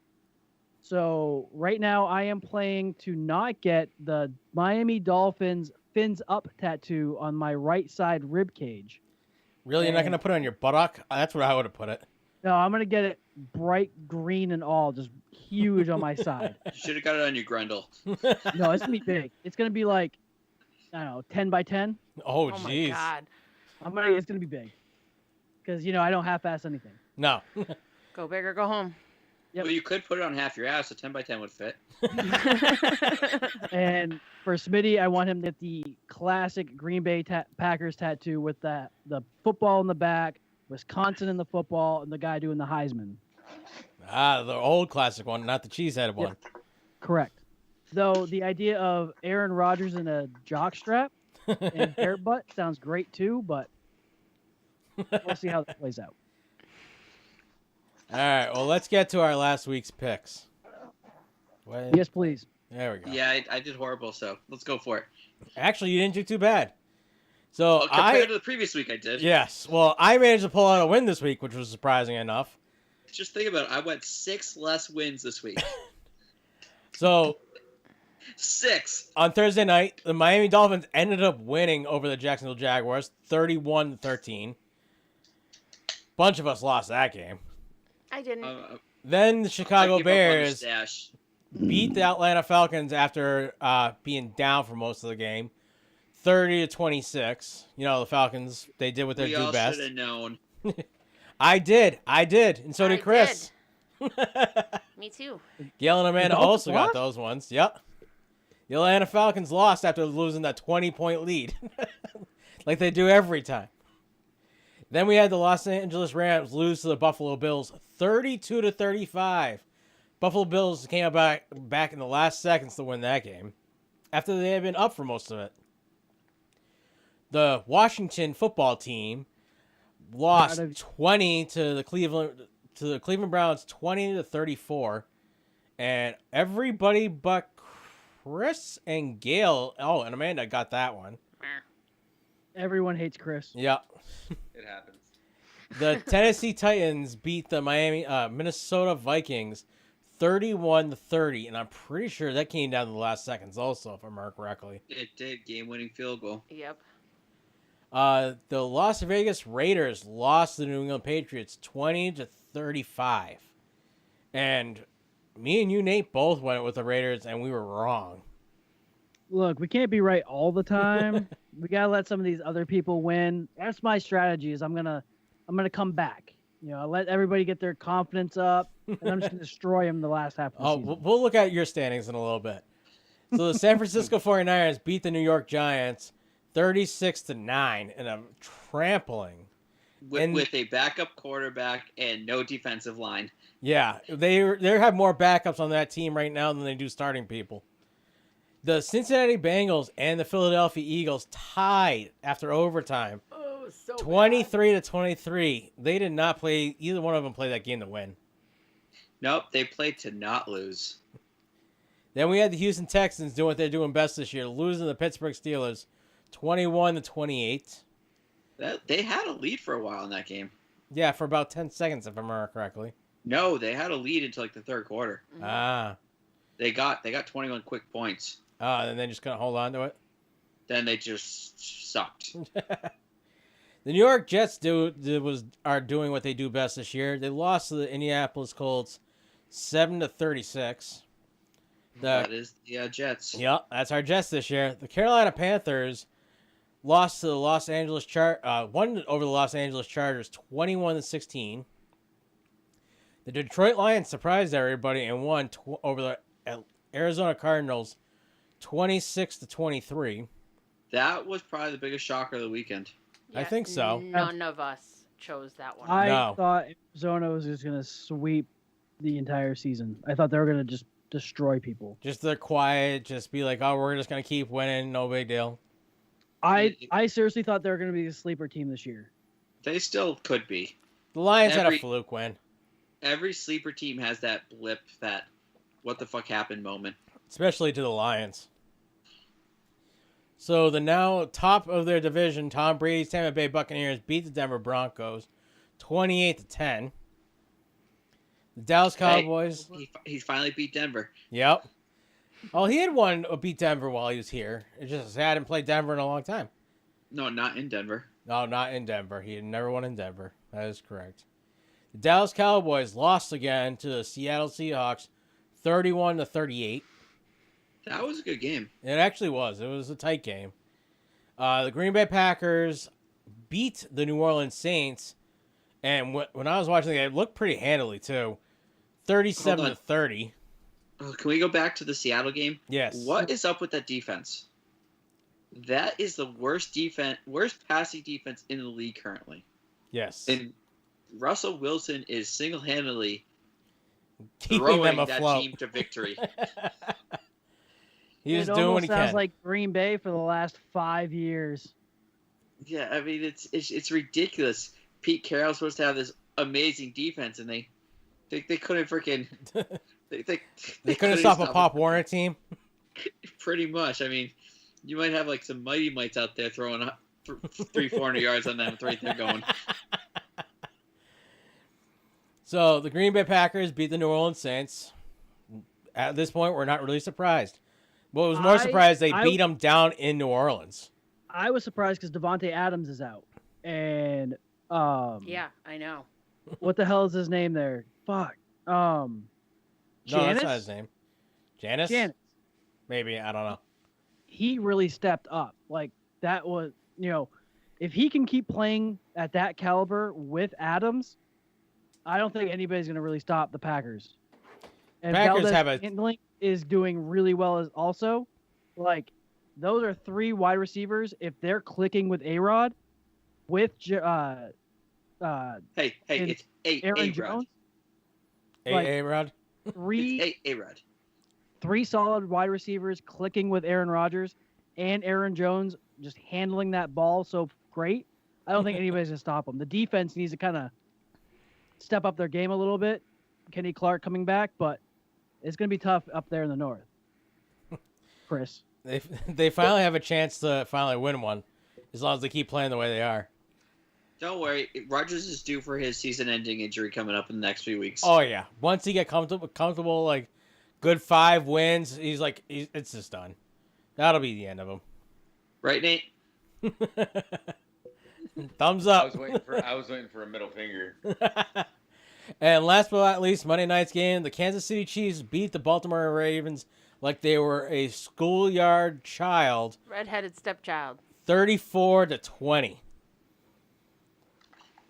Speaker 9: So right now I am playing to not get the Miami Dolphins fins up tattoo on my right side rib cage.
Speaker 8: Really? You're not going to put it on your buttock? That's where I would have put it.
Speaker 9: No, I'm going to get it bright green and all, just huge on my side.
Speaker 10: You should have got it on your grundle.
Speaker 9: No, it's going to be big. It's going to be like, I don't know, 10 by 10.
Speaker 8: Oh, jeez.
Speaker 13: My God.
Speaker 9: It's going to be big. Because, I don't half-ass anything.
Speaker 8: No.
Speaker 13: Go big or go home.
Speaker 9: Yep.
Speaker 10: Well, you could put it on half your ass, so 10 by 10 would fit.
Speaker 9: And for Smitty, I want him to get the classic Green Bay Packers tattoo with the football in the back, Wisconsin in the football, and the guy doing the Heisman.
Speaker 8: Ah, the old classic one, not the cheesehead one.
Speaker 9: Yep. Correct. Though the idea of Aaron Rodgers in a jockstrap and hair butt sounds great too, but we'll see how that plays out.
Speaker 8: All right, well, let's get to our last week's picks.
Speaker 9: Yes, please.
Speaker 8: There we go.
Speaker 10: Yeah, I did horrible, so let's go for it.
Speaker 8: Actually, you didn't do too bad. So
Speaker 10: compared to the previous week, I did.
Speaker 8: Yes. Well, I managed to pull out a win this week, which was surprising enough.
Speaker 10: Just think about it. I went 6 less wins this week.
Speaker 8: So
Speaker 10: 6.
Speaker 8: On Thursday night, the Miami Dolphins ended up winning over the Jacksonville Jaguars, 31-13. Bunch of us lost that game.
Speaker 13: I didn't.
Speaker 8: Then the Chicago Bears
Speaker 10: stash.
Speaker 8: beat the Atlanta Falcons after being down for most of the game, 30-26. The Falcons, they did what they do best.
Speaker 10: We all should have known.
Speaker 8: I did, and so did Chris.
Speaker 13: Me too.
Speaker 8: Gail and Amanda also got those ones. Yep. The Atlanta Falcons lost after losing that 20-point lead, like they do every time. Then we had the Los Angeles Rams lose to the Buffalo Bills 32-35. Buffalo Bills came back in the last seconds to win that game after they had been up for most of it. The Washington football team lost 20 to the Cleveland Browns 20-34. And everybody but Chris and Gail, and Amanda got that one.
Speaker 9: Everyone hates Chris.
Speaker 8: Yep.
Speaker 10: It happens.
Speaker 8: The Tennessee Titans beat the Minnesota Vikings 31-30, and I'm pretty sure that came down to the last seconds also, if I remember correctly.
Speaker 10: It did. Game-winning field goal.
Speaker 13: Yep.
Speaker 8: The Las Vegas Raiders lost to the New England Patriots 20-35. And me and you, Nate, both went with the Raiders, and we were wrong.
Speaker 9: Look, we can't be right all the time. We gotta let some of these other people win. That's my strategy. Is I'm gonna come back. I'll let everybody get their confidence up, and I'm just gonna destroy them the last half of the season.
Speaker 8: We'll look at your standings in a little bit. So the San Francisco 49ers beat the New York Giants 36-9 in a trampling.
Speaker 10: With a backup quarterback and no defensive line.
Speaker 8: Yeah, they have more backups on that team right now than they do starting people. The Cincinnati Bengals and the Philadelphia Eagles tied after overtime.
Speaker 13: Oh, so
Speaker 8: 23-23. They did not play, either one of them played that game to win.
Speaker 10: Nope, they played to not lose.
Speaker 8: Then we had the Houston Texans doing what they're doing best this year, losing to the Pittsburgh Steelers 21-28.
Speaker 10: They had a lead for a while in that game.
Speaker 8: Yeah, for about 10 seconds, if I remember correctly.
Speaker 10: No, they had a lead until the third quarter.
Speaker 8: Ah.
Speaker 10: They got 21 quick points.
Speaker 8: And they just couldn't hold on to it?
Speaker 10: Then they just sucked.
Speaker 8: The New York Jets are doing what they do best this year. They lost to the Indianapolis Colts 7-36.
Speaker 10: That is the Jets.
Speaker 8: Yep, that's our Jets this year. The Carolina Panthers lost to the Los Angeles won over the Los Angeles Chargers 21-16. The Detroit Lions surprised everybody and won over the Arizona Cardinals 26-23.
Speaker 10: That was probably the biggest shocker of the weekend.
Speaker 8: I think so.
Speaker 13: None of us chose that one.
Speaker 9: I thought Arizona was just going to sweep the entire season. I thought they were going to just destroy people.
Speaker 8: Just they're quiet, just be like, oh, we're just going to keep winning, no big deal.
Speaker 9: I seriously thought they were going to be a sleeper team this year.
Speaker 10: They still could be.
Speaker 8: The Lions had a fluke win.
Speaker 10: Every sleeper team has that blip, that what the fuck happened moment.
Speaker 8: Especially to the Lions. So the now top of their division, Tom Brady's Tampa Bay Buccaneers beat the Denver Broncos 28-10. The Dallas Cowboys.
Speaker 10: Hey, he finally beat Denver.
Speaker 8: Yep. Oh, he had beat Denver while he was here. It just hadn't played Denver in a long time.
Speaker 10: No, not in Denver.
Speaker 8: No, not in Denver. He had never won in Denver. That is correct. The Dallas Cowboys lost again to the Seattle Seahawks 31-38.
Speaker 10: That was a good game.
Speaker 8: It actually was. It was a tight game. The Green Bay Packers beat the New Orleans Saints, and when I was watching the game, it looked pretty handily too, 37-30.
Speaker 10: Can we go back to the Seattle game?
Speaker 8: Yes.
Speaker 10: What is up with that defense? That is the worst passing defense in the league currently.
Speaker 8: Yes.
Speaker 10: And Russell Wilson is single-handedly
Speaker 8: keeping
Speaker 10: throwing
Speaker 8: them
Speaker 10: that
Speaker 8: afloat.
Speaker 10: team to victory.
Speaker 8: He's doing what he can.
Speaker 9: Sounds like Green Bay for the last 5 years.
Speaker 10: Yeah, I mean it's ridiculous. Pete Carroll's supposed to have this amazing defense, and they couldn't freaking
Speaker 8: they couldn't stop a Pop Warner team.
Speaker 10: Pretty much. I mean, you might have like some mighty mites out there throwing 300-400 yards on them with right there going.
Speaker 8: So the Green Bay Packers beat the New Orleans Saints. At this point, we're not really surprised. What was more surprised, they beat them down in New Orleans.
Speaker 9: I was surprised because Devontae Adams is out. And,
Speaker 13: yeah, I know.
Speaker 9: What the hell is his name there? Fuck.
Speaker 8: No,
Speaker 9: Janis?
Speaker 8: that's not his name. Janis?
Speaker 9: Janis.
Speaker 8: Maybe, I don't know.
Speaker 9: He really stepped up. Like, that was, if he can keep playing at that caliber with Adams, I don't think anybody's going to really stop the Packers. And
Speaker 8: Packers
Speaker 9: Scantling is doing really well as also. Like, those are 3 wide receivers. If they're clicking with A-Rod, with
Speaker 10: it's
Speaker 9: Aaron Jones.
Speaker 8: A-Rod?
Speaker 9: 3
Speaker 10: A-Rod.
Speaker 9: 3 solid wide receivers clicking with Aaron Rodgers and Aaron Jones just handling that ball so great. I don't think anybody's going to stop them. The defense needs to kind of step up their game a little bit. Kenny Clark coming back, but it's going to be tough up there in the north. Chris.
Speaker 8: They finally have a chance to finally win one, as long as they keep playing the way they are.
Speaker 10: Don't worry, Rodgers is due for his season-ending injury coming up in the next few weeks.
Speaker 8: Oh yeah, once he get comfortable, like good 5 wins, it's just done. That'll be the end of him.
Speaker 10: Right, Nate?
Speaker 8: Thumbs up.
Speaker 11: I was waiting for a middle finger.
Speaker 8: And last but not least, Monday night's game, the Kansas City Chiefs beat the Baltimore Ravens like they were a schoolyard child.
Speaker 13: Redheaded stepchild.
Speaker 8: 34-20.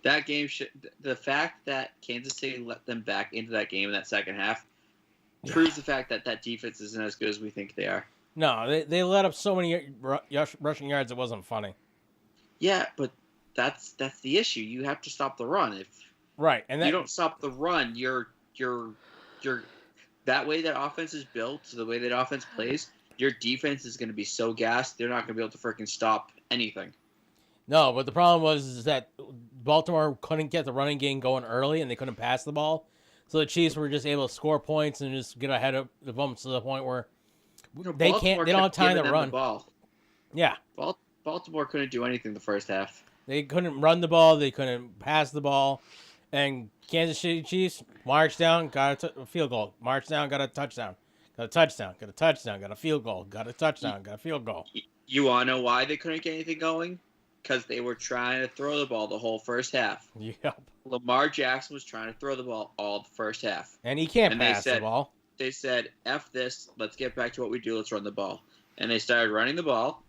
Speaker 10: That game, the fact that Kansas City let them back into that game in that second half proves the fact that that defense isn't as good as we think they are.
Speaker 8: No, they let up so many rushing yards it wasn't funny.
Speaker 10: Yeah, but that's the issue. You have to stop the run. If
Speaker 8: and
Speaker 10: you don't stop the run, you're that way that offense is built, the way that offense plays, your defense is going to be so gassed, they're not going to be able to freaking stop anything.
Speaker 8: No, but the problem was that Baltimore couldn't get the running game going early, and they couldn't pass the ball. So the Chiefs were just able to score points and just get ahead of them to the point where they don't have time to run.
Speaker 10: The ball.
Speaker 8: Yeah.
Speaker 10: Baltimore couldn't do anything the first half.
Speaker 8: They couldn't run the ball. They couldn't pass the ball. And Kansas City Chiefs marched down, got a field goal. Marched down, got a touchdown. Got a touchdown, got a touchdown, got a field goal. Got a touchdown, got a field goal.
Speaker 10: You want to know why they couldn't get anything going? Because they were trying to throw the ball the whole first half.
Speaker 8: Yep.
Speaker 10: Lamar Jackson was trying to throw the ball all the first half.
Speaker 8: And he can't pass the ball.
Speaker 10: they said, "F this. Let's get back to what we do. Let's run the ball." And they started running the ball,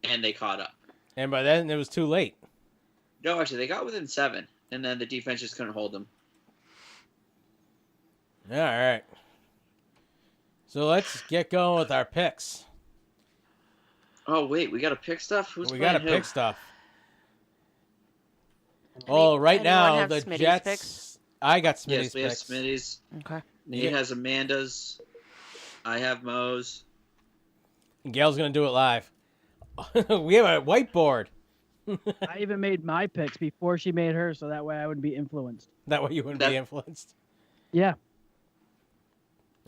Speaker 10: and they caught up.
Speaker 8: And by then, it was too late.
Speaker 10: No, actually, they got within 7, and then the defense just couldn't hold them.
Speaker 8: All right. So let's get going with our picks.
Speaker 10: Oh wait, we got to pick stuff. Who's
Speaker 8: We
Speaker 10: playing
Speaker 8: got to
Speaker 10: who?
Speaker 8: pick stuff. Oh, right
Speaker 13: anyone
Speaker 8: now
Speaker 13: have
Speaker 8: the
Speaker 13: Smitty's
Speaker 8: Jets.
Speaker 13: picks?
Speaker 8: I got Smitty's
Speaker 10: Yes, we have
Speaker 8: picks.
Speaker 10: Smitty's.
Speaker 13: Okay.
Speaker 10: Nate
Speaker 8: Yeah.
Speaker 10: has Amanda's. I have Mo's.
Speaker 8: Gail's gonna do it live. We have a whiteboard.
Speaker 9: I even made my picks before she made hers, so that way I wouldn't be influenced.
Speaker 8: That way you wouldn't be influenced.
Speaker 9: Yeah.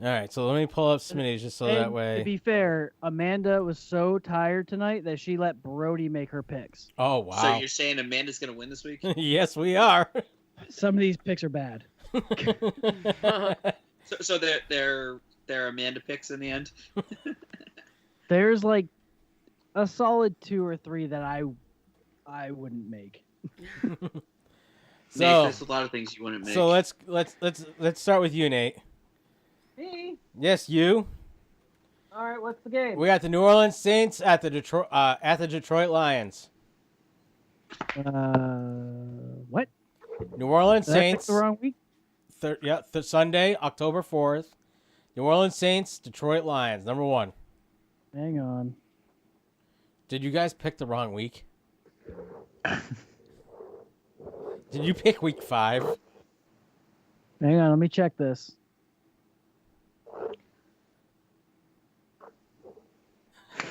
Speaker 8: All right, so let me pull up Smitty's just so
Speaker 9: And
Speaker 8: that way.
Speaker 9: To be fair, Amanda was so tired tonight that she let Brody make her picks.
Speaker 8: Oh wow!
Speaker 10: So you're saying Amanda's gonna win this week?
Speaker 8: Yes, we are.
Speaker 9: Some of these picks are bad.
Speaker 10: So they're Amanda picks in the end.
Speaker 9: There's like a solid 2 or 3 that I wouldn't make.
Speaker 10: Nate,
Speaker 8: So
Speaker 10: there's a lot of things you wouldn't make.
Speaker 8: so let's start with you, Nate.
Speaker 9: Me?
Speaker 8: Yes, you.
Speaker 9: All right, what's the game?
Speaker 8: We got the New Orleans Saints at the Detroit Lions.
Speaker 9: What?
Speaker 8: New Orleans
Speaker 9: Did I pick
Speaker 8: Saints.
Speaker 9: the wrong week?
Speaker 8: Sunday, October 4th. New Orleans Saints, Detroit Lions, number 1.
Speaker 9: Hang on.
Speaker 8: Did you guys pick the wrong week? Did you pick week 5?
Speaker 9: Hang on, let me check this.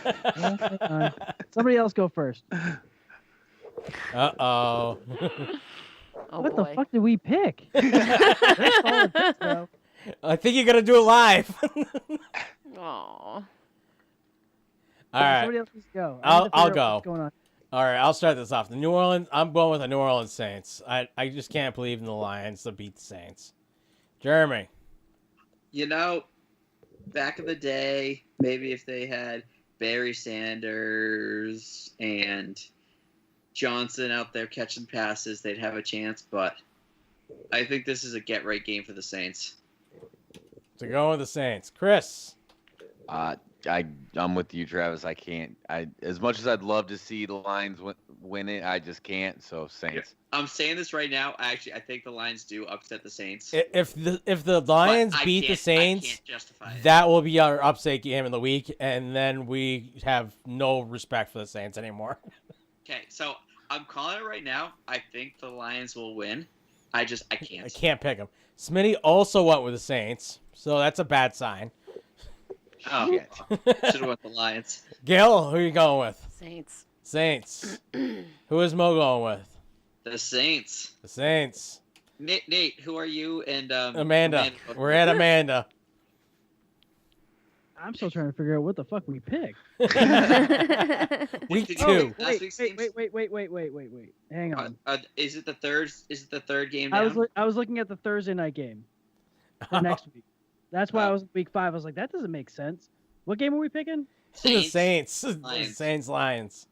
Speaker 9: Hang on. Somebody else go first.
Speaker 8: Uh-oh.
Speaker 13: Oh,
Speaker 9: What
Speaker 13: boy.
Speaker 9: the fuck did we pick? They're solid picks, though.
Speaker 8: I think you're going to do it live.
Speaker 13: Aw.
Speaker 8: All right.
Speaker 9: Somebody else needs to go. I
Speaker 8: I'll
Speaker 9: need to figure out
Speaker 8: go.
Speaker 9: what's going on.
Speaker 8: All right, I'll start this off. I'm going with the New Orleans Saints. I just can't believe in the Lions to beat the Saints. Jeremy.
Speaker 10: You know, back in the day, maybe if they had Barry Sanders and Johnson out there catching passes, they'd have a chance. But I think this is a get-right game for the Saints.
Speaker 8: So go with the Saints. Chris.
Speaker 11: I'm with you, Travis. I can't. As much as I'd love to see the Lions win it, I just can't. So Saints.
Speaker 10: I'm saying this right now. I think the Lions do upset the Saints.
Speaker 8: If the Lions
Speaker 10: But I
Speaker 8: beat the
Speaker 10: can't
Speaker 8: Saints,
Speaker 10: justify it.
Speaker 8: that will be our upset game of the week, and then we have no respect for the Saints anymore.
Speaker 10: Okay, so I'm calling it right now. I think the Lions will win. I can't.
Speaker 8: I can't pick them. Smitty also went with the Saints, so that's a bad sign.
Speaker 10: Oh, should have went the Lions.
Speaker 8: Gil, who are you going with?
Speaker 13: Saints.
Speaker 8: Saints. Who is Mo going with?
Speaker 10: The Saints.
Speaker 8: The Saints.
Speaker 10: Nate, who are you? And
Speaker 8: Amanda. We're at Amanda.
Speaker 9: I'm still trying to figure out what the fuck we picked.
Speaker 8: Week
Speaker 10: Did
Speaker 8: 2.
Speaker 9: Wait. Hang on.
Speaker 10: Is it the third? Is it the third game?
Speaker 9: I
Speaker 10: Down?
Speaker 9: was looking at the Thursday night game for next week. That's why I was week 5. I was like, that doesn't make sense. What game are we picking?
Speaker 8: The Saints.
Speaker 10: Lions.
Speaker 8: Saints, Lions.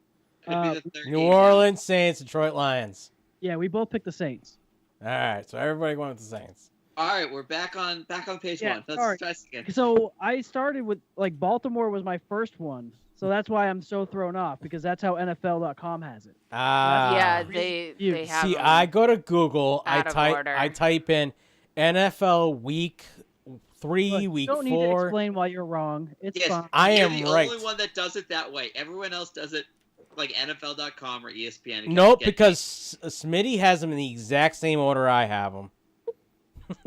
Speaker 10: Could be the third
Speaker 8: New
Speaker 10: game
Speaker 8: Orleans Saints, Detroit Lions.
Speaker 9: Yeah, we both picked the Saints.
Speaker 8: All right, so everybody going with the Saints.
Speaker 10: All right, we're back on page
Speaker 9: Yeah,
Speaker 10: one. Let's
Speaker 9: sorry.
Speaker 10: try this again.
Speaker 9: So I started with Baltimore was my first one, so that's why I'm so thrown off because that's how NFL.com has it.
Speaker 13: Yeah, they have
Speaker 8: See,
Speaker 13: them
Speaker 8: I go to Google.
Speaker 13: out of order.
Speaker 8: I type in NFL Week 3,
Speaker 9: Look,
Speaker 8: Week
Speaker 9: you don't
Speaker 8: 4.
Speaker 9: need to explain why you're wrong. It's
Speaker 10: Yes,
Speaker 9: fine.
Speaker 8: I
Speaker 10: You're
Speaker 8: am
Speaker 10: the
Speaker 8: right.
Speaker 10: only one that does it that way. Everyone else does it like NFL.com or ESPN. It
Speaker 8: Nope,
Speaker 10: gets-
Speaker 8: because Smitty has them in the exact same order I have them.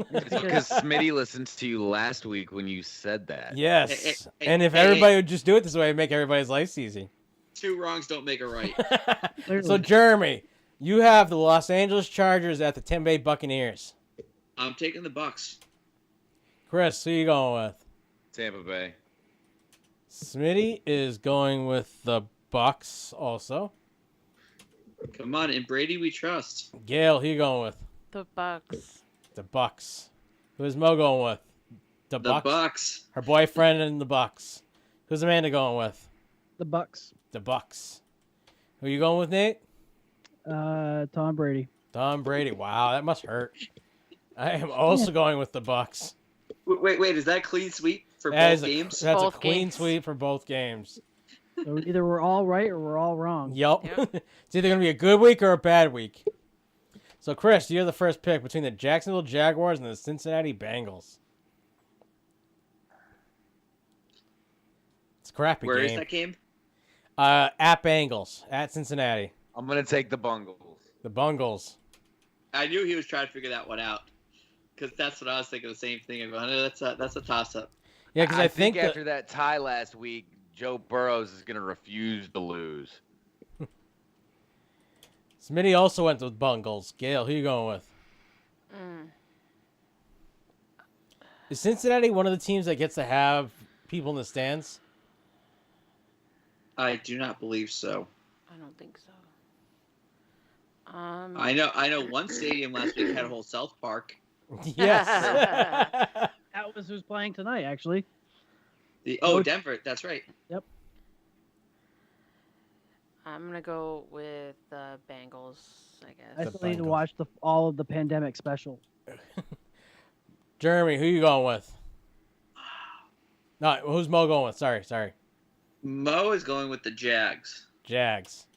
Speaker 11: It's because Smitty listened to you last week when you said that.
Speaker 8: Yes,
Speaker 10: Hey,
Speaker 8: and if
Speaker 10: hey,
Speaker 8: everybody would just do it this way, it'd make everybody's life easy.
Speaker 10: 2 wrongs don't make a right.
Speaker 8: So, Jeremy, you have the Los Angeles Chargers at the Tampa Bay Buccaneers.
Speaker 10: I'm taking the Bucks.
Speaker 8: Chris, who you going with?
Speaker 11: Tampa Bay.
Speaker 8: Smitty is going with the Bucks also.
Speaker 10: Come on, in Brady we trust.
Speaker 8: Gail, who you going with?
Speaker 13: the Bucks.
Speaker 8: The Bucks. Who's Mo going with? The
Speaker 10: The
Speaker 8: Bucks.
Speaker 10: Bucks.
Speaker 8: Her boyfriend and the Bucks. Who's Amanda going with?
Speaker 9: The Bucks.
Speaker 8: The Bucks. Who you going with, Nate?
Speaker 9: Tom Brady.
Speaker 8: Tom Brady. Wow, that must hurt. I am also going with the Bucks.
Speaker 10: Wait. Is that a clean sweep for
Speaker 8: That
Speaker 10: both
Speaker 8: is
Speaker 10: games?
Speaker 8: That's
Speaker 13: Both
Speaker 8: a clean
Speaker 13: games.
Speaker 8: sweep for both games.
Speaker 9: So either we're all right or we're all wrong.
Speaker 8: Yup.
Speaker 13: Yep.
Speaker 8: It's either going to be a good week or a bad week. So, Chris, you're the first pick between the Jacksonville Jaguars and the Cincinnati Bengals. It's a crappy
Speaker 10: Where
Speaker 8: game.
Speaker 10: is that game?
Speaker 8: At Bengals, at Cincinnati.
Speaker 11: I'm gonna take the Bungles.
Speaker 8: The Bungles.
Speaker 10: I knew he was trying to figure that one out. Because that's what I was thinking. The same thing. I know that's a toss-up.
Speaker 8: Yeah, because I think that-
Speaker 11: after that tie last week, Joe Burrows is gonna refuse to lose.
Speaker 8: Smitty also went with Bungles. Gail, who you going with? Is Cincinnati one of the teams that gets to have people in the stands?
Speaker 10: I do not believe so.
Speaker 13: I don't think so.
Speaker 10: I know. One stadium last week had a whole South Park.
Speaker 8: Yes.
Speaker 9: That was who's playing tonight, actually.
Speaker 10: Denver. That's right.
Speaker 9: Yep.
Speaker 13: I'm gonna go with the Bengals, I guess.
Speaker 9: I still need to watch all of the pandemic special.
Speaker 8: Jeremy, who you going with? No, who's Mo going with? Sorry.
Speaker 10: Mo is going with the Jags.
Speaker 8: Jags.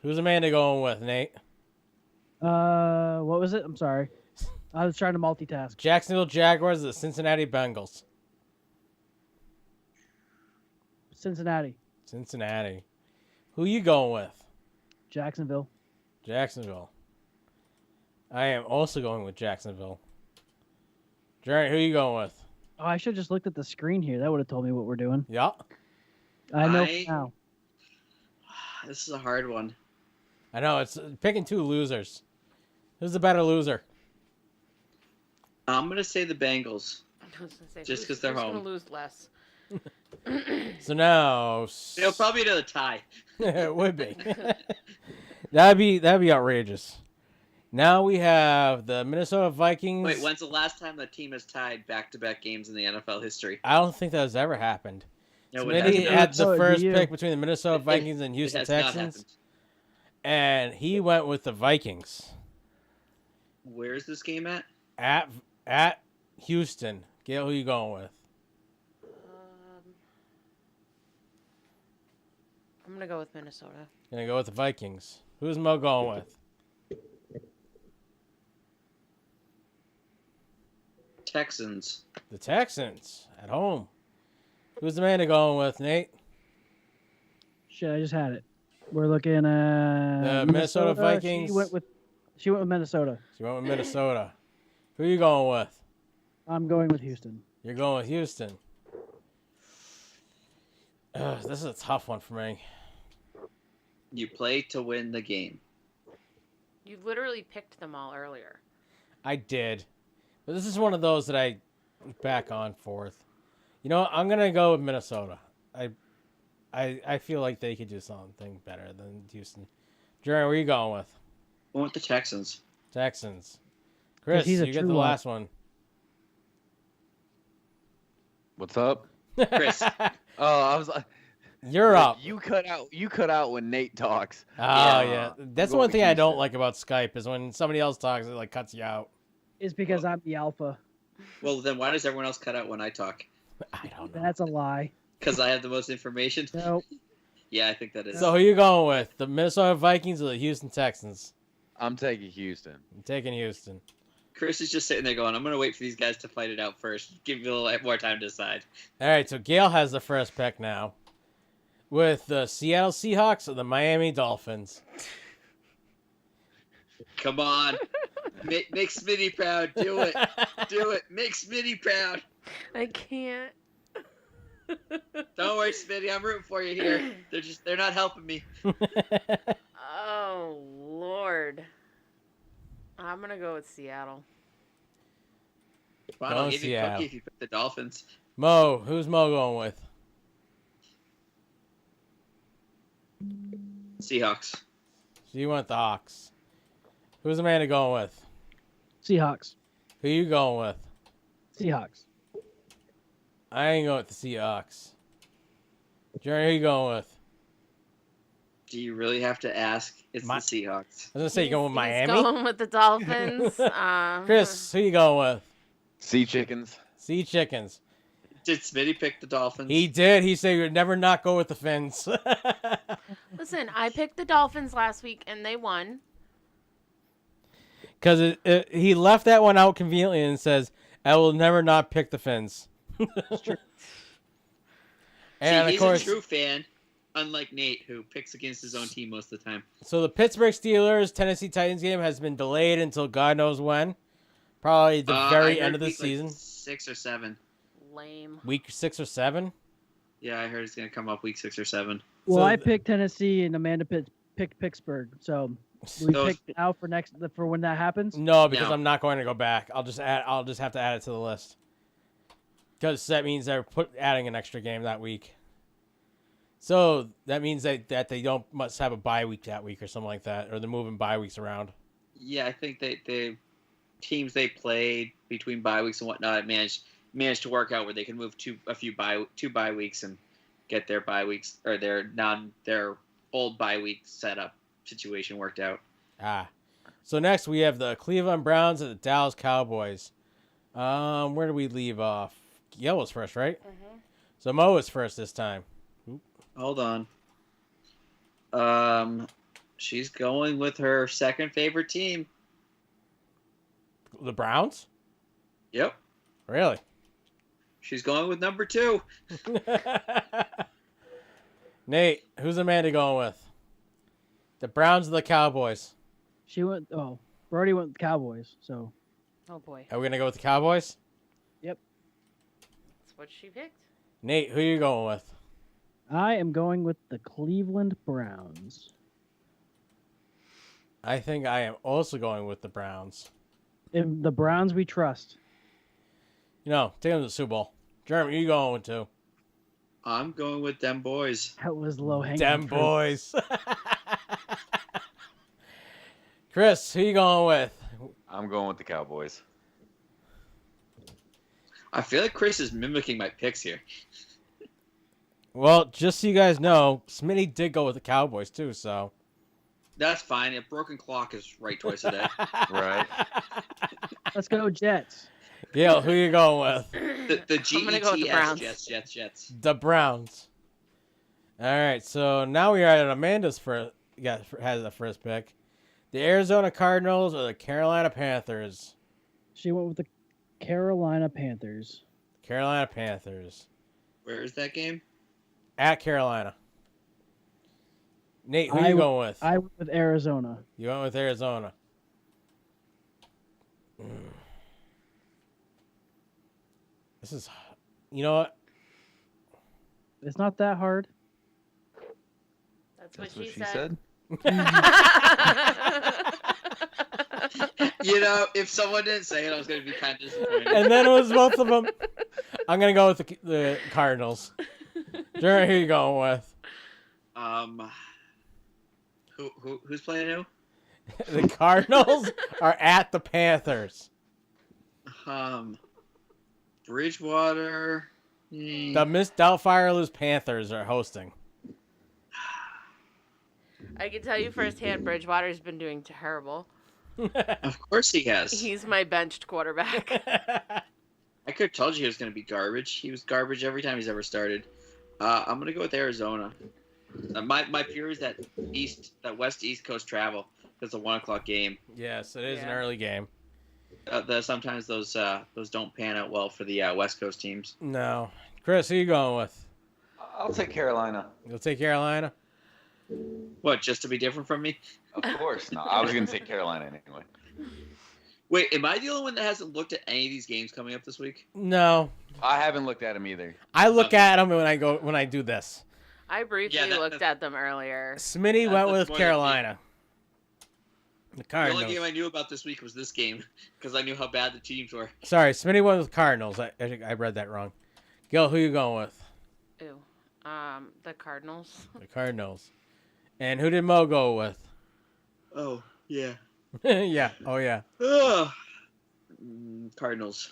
Speaker 8: Who's Amanda going with, Nate?
Speaker 9: What was it? I'm sorry. I was trying to multitask.
Speaker 8: Jacksonville Jaguars, the Cincinnati Bengals.
Speaker 9: Cincinnati.
Speaker 8: Who you going with?
Speaker 9: Jacksonville.
Speaker 8: I am also going with Jacksonville. Jeremy, who you going with?
Speaker 9: Oh, I should have just looked at the screen here. That would have told me what we're doing.
Speaker 8: Yeah.
Speaker 9: I know now.
Speaker 10: This is a hard one.
Speaker 8: I know, it's picking two losers. Who's the better loser?
Speaker 10: I'm gonna say the Bengals.
Speaker 13: I was gonna say,
Speaker 10: Just
Speaker 13: who's-
Speaker 10: 'cause they're
Speaker 13: who's
Speaker 10: home.
Speaker 13: gonna lose less.
Speaker 8: So now...
Speaker 10: It'll probably another tie.
Speaker 8: It would be. That'd be outrageous. Now we have the Minnesota Vikings.
Speaker 10: Wait, when's the last time a team has tied back-to-back games in the NFL history?
Speaker 8: I don't think that has ever happened.
Speaker 10: No, it
Speaker 8: Smitty
Speaker 10: hasn't.
Speaker 8: had the
Speaker 9: So,
Speaker 8: first
Speaker 9: you-
Speaker 8: pick between the Minnesota Vikings and
Speaker 10: It
Speaker 8: Houston
Speaker 10: has not
Speaker 8: Texans,
Speaker 10: happened.
Speaker 8: and he went with the Vikings
Speaker 10: Where's this game at?
Speaker 8: at Houston. Gail, who you going with?
Speaker 13: I'm gonna go with Minnesota.
Speaker 8: Gonna go with the Vikings. Who's Mo going with?
Speaker 10: Texans.
Speaker 8: The Texans at home. Who's Amanda going with, Nate?
Speaker 9: Shit, I just had it. We're looking at
Speaker 8: The Minnesota Vikings.
Speaker 9: She went with Minnesota.
Speaker 8: She went with Minnesota. Who you going with?
Speaker 9: I'm going with Houston.
Speaker 8: You're going with Houston. This is a tough one for me.
Speaker 10: You play to win the game.
Speaker 13: You literally picked them all earlier.
Speaker 8: I did. But this is one of those that I was back on forth. You know what? I'm going to go with Minnesota. I feel like they could do something better than Houston. Jerry, where are you going with?
Speaker 10: I want the Texans.
Speaker 8: Texans. Chris,
Speaker 9: he's a
Speaker 8: you get
Speaker 9: true
Speaker 8: the
Speaker 9: one.
Speaker 8: last one.
Speaker 11: What's up?
Speaker 10: Chris.
Speaker 11: Oh, I was like,
Speaker 8: You're up.
Speaker 11: You cut out when Nate talks.
Speaker 8: Oh, yeah. That's
Speaker 11: Go
Speaker 8: one
Speaker 11: with
Speaker 8: thing I don't
Speaker 11: Houston.
Speaker 8: like about Skype is when somebody else talks, it like cuts you out.
Speaker 9: It's because I'm the alpha.
Speaker 10: Well, then why does everyone else cut out when I talk?
Speaker 8: I don't know.
Speaker 9: That's a lie.
Speaker 10: Because I have the most information?
Speaker 9: Nope.
Speaker 10: Yeah, I think that is.
Speaker 8: So who you going with? The Minnesota Vikings or the Houston Texans?
Speaker 11: I'm taking Houston.
Speaker 8: I'm taking Houston.
Speaker 10: Chris is just sitting there going, I'm going to wait for these guys to fight it out first. Give you a little more time to decide.
Speaker 8: All right, so Gail has the first pick now with the Seattle Seahawks or the Miami Dolphins.
Speaker 10: Come on. Make Smitty proud. Do it. Do it. Make Smitty proud.
Speaker 13: I can't.
Speaker 10: Don't worry, Smitty. I'm rooting for you here. They're not helping me.
Speaker 13: Oh, Lord. I'm going to go with Seattle.
Speaker 10: Fine,
Speaker 8: Go
Speaker 10: I'll give you a
Speaker 8: Seattle.
Speaker 10: cookie if you pick the Dolphins.
Speaker 8: Mo, who's Mo going with?
Speaker 10: Seahawks.
Speaker 8: So you went the Hawks. Who's Amanda going with?
Speaker 9: Seahawks.
Speaker 8: Who you going with?
Speaker 9: Seahawks.
Speaker 8: I ain't going with the Seahawks. Jerry, who you going with?
Speaker 10: Do you really have to ask? It's the Seahawks.
Speaker 8: I was going to say, you going with
Speaker 13: He's
Speaker 8: Miami?
Speaker 13: going with the Dolphins.
Speaker 8: Chris, who you going with?
Speaker 11: Sea chickens.
Speaker 8: Sea chickens.
Speaker 10: Did Smitty pick the Dolphins?
Speaker 8: He did. He said he would never not go with the Fins.
Speaker 13: Listen, I picked the Dolphins last week and they won.
Speaker 8: Because he left that one out conveniently and says, I will never not pick the Fins.
Speaker 10: It's true.
Speaker 8: And
Speaker 10: See,
Speaker 8: of course,
Speaker 10: he's a true fan, unlike Nate, who picks against his own team most of the time.
Speaker 8: so the Pittsburgh Steelers Tennessee Titans game has been delayed until God knows when. Probably the very end of the
Speaker 10: week,
Speaker 8: season.
Speaker 10: Like 6 or 7.
Speaker 13: Lame.
Speaker 8: Week 6 or 7?
Speaker 10: Yeah, I heard it's going to come up week 6 or 7.
Speaker 9: Well,
Speaker 8: So
Speaker 9: I picked Tennessee and Amanda picked Pittsburgh. So we picked now for when that happens.
Speaker 8: No, because I'm not going to go back. I'll just have to add it to the list. Because that means they're adding an extra game that week. So that means that they must have a bye week that week or something like that, or they're moving bye weeks around.
Speaker 10: Yeah, I think the teams they played between bye weeks and whatnot managed to work out where they can move two bye weeks and get their bye weeks or their old bye week setup situation worked out.
Speaker 8: So next we have the Cleveland Browns and the Dallas Cowboys. Where do we leave off? Gail was first, right?
Speaker 13: Mm-hmm.
Speaker 8: So Mo was first this time.
Speaker 10: Hold on. She's going with her second favorite team.
Speaker 8: The Browns?
Speaker 10: Yep.
Speaker 8: Really?
Speaker 10: She's going with number 2.
Speaker 8: Nate, who's Amanda going with? The Browns or the Cowboys?
Speaker 9: She went. Oh, Brody went with the Cowboys. So.
Speaker 13: Oh boy.
Speaker 8: Are we gonna go with the Cowboys?
Speaker 9: Yep.
Speaker 13: That's what she picked.
Speaker 8: Nate, who are you going with?
Speaker 9: I am going with the Cleveland Browns.
Speaker 8: I think I am also going with the Browns.
Speaker 9: In the Browns we trust.
Speaker 8: Take them to the Super Bowl. Jeremy, who you going with too?
Speaker 10: I'm going with them boys.
Speaker 9: That was low hanging.
Speaker 8: Them boys. Chris, who you going with?
Speaker 11: I'm going with the Cowboys.
Speaker 10: I feel like Chris is mimicking my picks here.
Speaker 8: Well, just so you guys know, Smitty did go with the Cowboys too, so.
Speaker 10: That's fine. A broken clock is right twice a day.
Speaker 11: Right.
Speaker 9: Let's go Jets.
Speaker 8: Gail, who you going with?
Speaker 10: The
Speaker 13: I'm gonna go with the Browns.
Speaker 10: Jets.
Speaker 8: The Browns. All right, so now we are at Amanda's has the first pick. The Arizona Cardinals or the Carolina Panthers?
Speaker 9: She went with the Carolina Panthers.
Speaker 8: Carolina Panthers.
Speaker 10: Where is that game?
Speaker 8: At Carolina. Nate, who are you going with?
Speaker 9: I went with Arizona.
Speaker 8: You went with Arizona. This is, you know what?
Speaker 9: It's not that hard.
Speaker 13: That's what she said.
Speaker 10: If someone didn't say it, I was going to be kind of disappointed.
Speaker 8: And then it was both of them. I'm going to go with the Cardinals. Jeremy, who you going with?
Speaker 10: Who's playing who?
Speaker 8: The Cardinals are at the Panthers.
Speaker 10: Bridgewater.
Speaker 8: The Miss Doubtfire's Panthers are hosting.
Speaker 13: I can tell you firsthand, Bridgewater's been doing terrible.
Speaker 10: Of course he has.
Speaker 13: He's my benched quarterback.
Speaker 10: I could have told you he was going to be garbage. He was garbage every time he's ever started. I'm going to go with Arizona. My fear is that West East Coast travel. It's a 1:00 game.
Speaker 8: Yes, it is an early game.
Speaker 10: Sometimes those don't pan out well for the West Coast teams.
Speaker 8: No. Chris, who you going with?
Speaker 11: I'll take Carolina.
Speaker 8: You'll take Carolina?
Speaker 10: What, just to be different from me?
Speaker 11: Of course. No, I was going to take Carolina anyway.
Speaker 10: Wait, am I the only one that hasn't looked at any of these games coming up this week?
Speaker 8: No.
Speaker 11: I haven't looked at them either.
Speaker 8: I look at them when I do this.
Speaker 13: I briefly looked at them earlier.
Speaker 8: Smitty went with Carolina. The Cardinals.
Speaker 10: The only game I knew about this week was this game because I knew how bad the teams were.
Speaker 8: Sorry, Smitty went with Cardinals. I read that wrong. Gil, who you going with?
Speaker 13: Ew. The Cardinals.
Speaker 8: The Cardinals. And who did Mo go with?
Speaker 10: Oh, yeah.
Speaker 8: Yeah. Oh, yeah.
Speaker 10: Cardinals.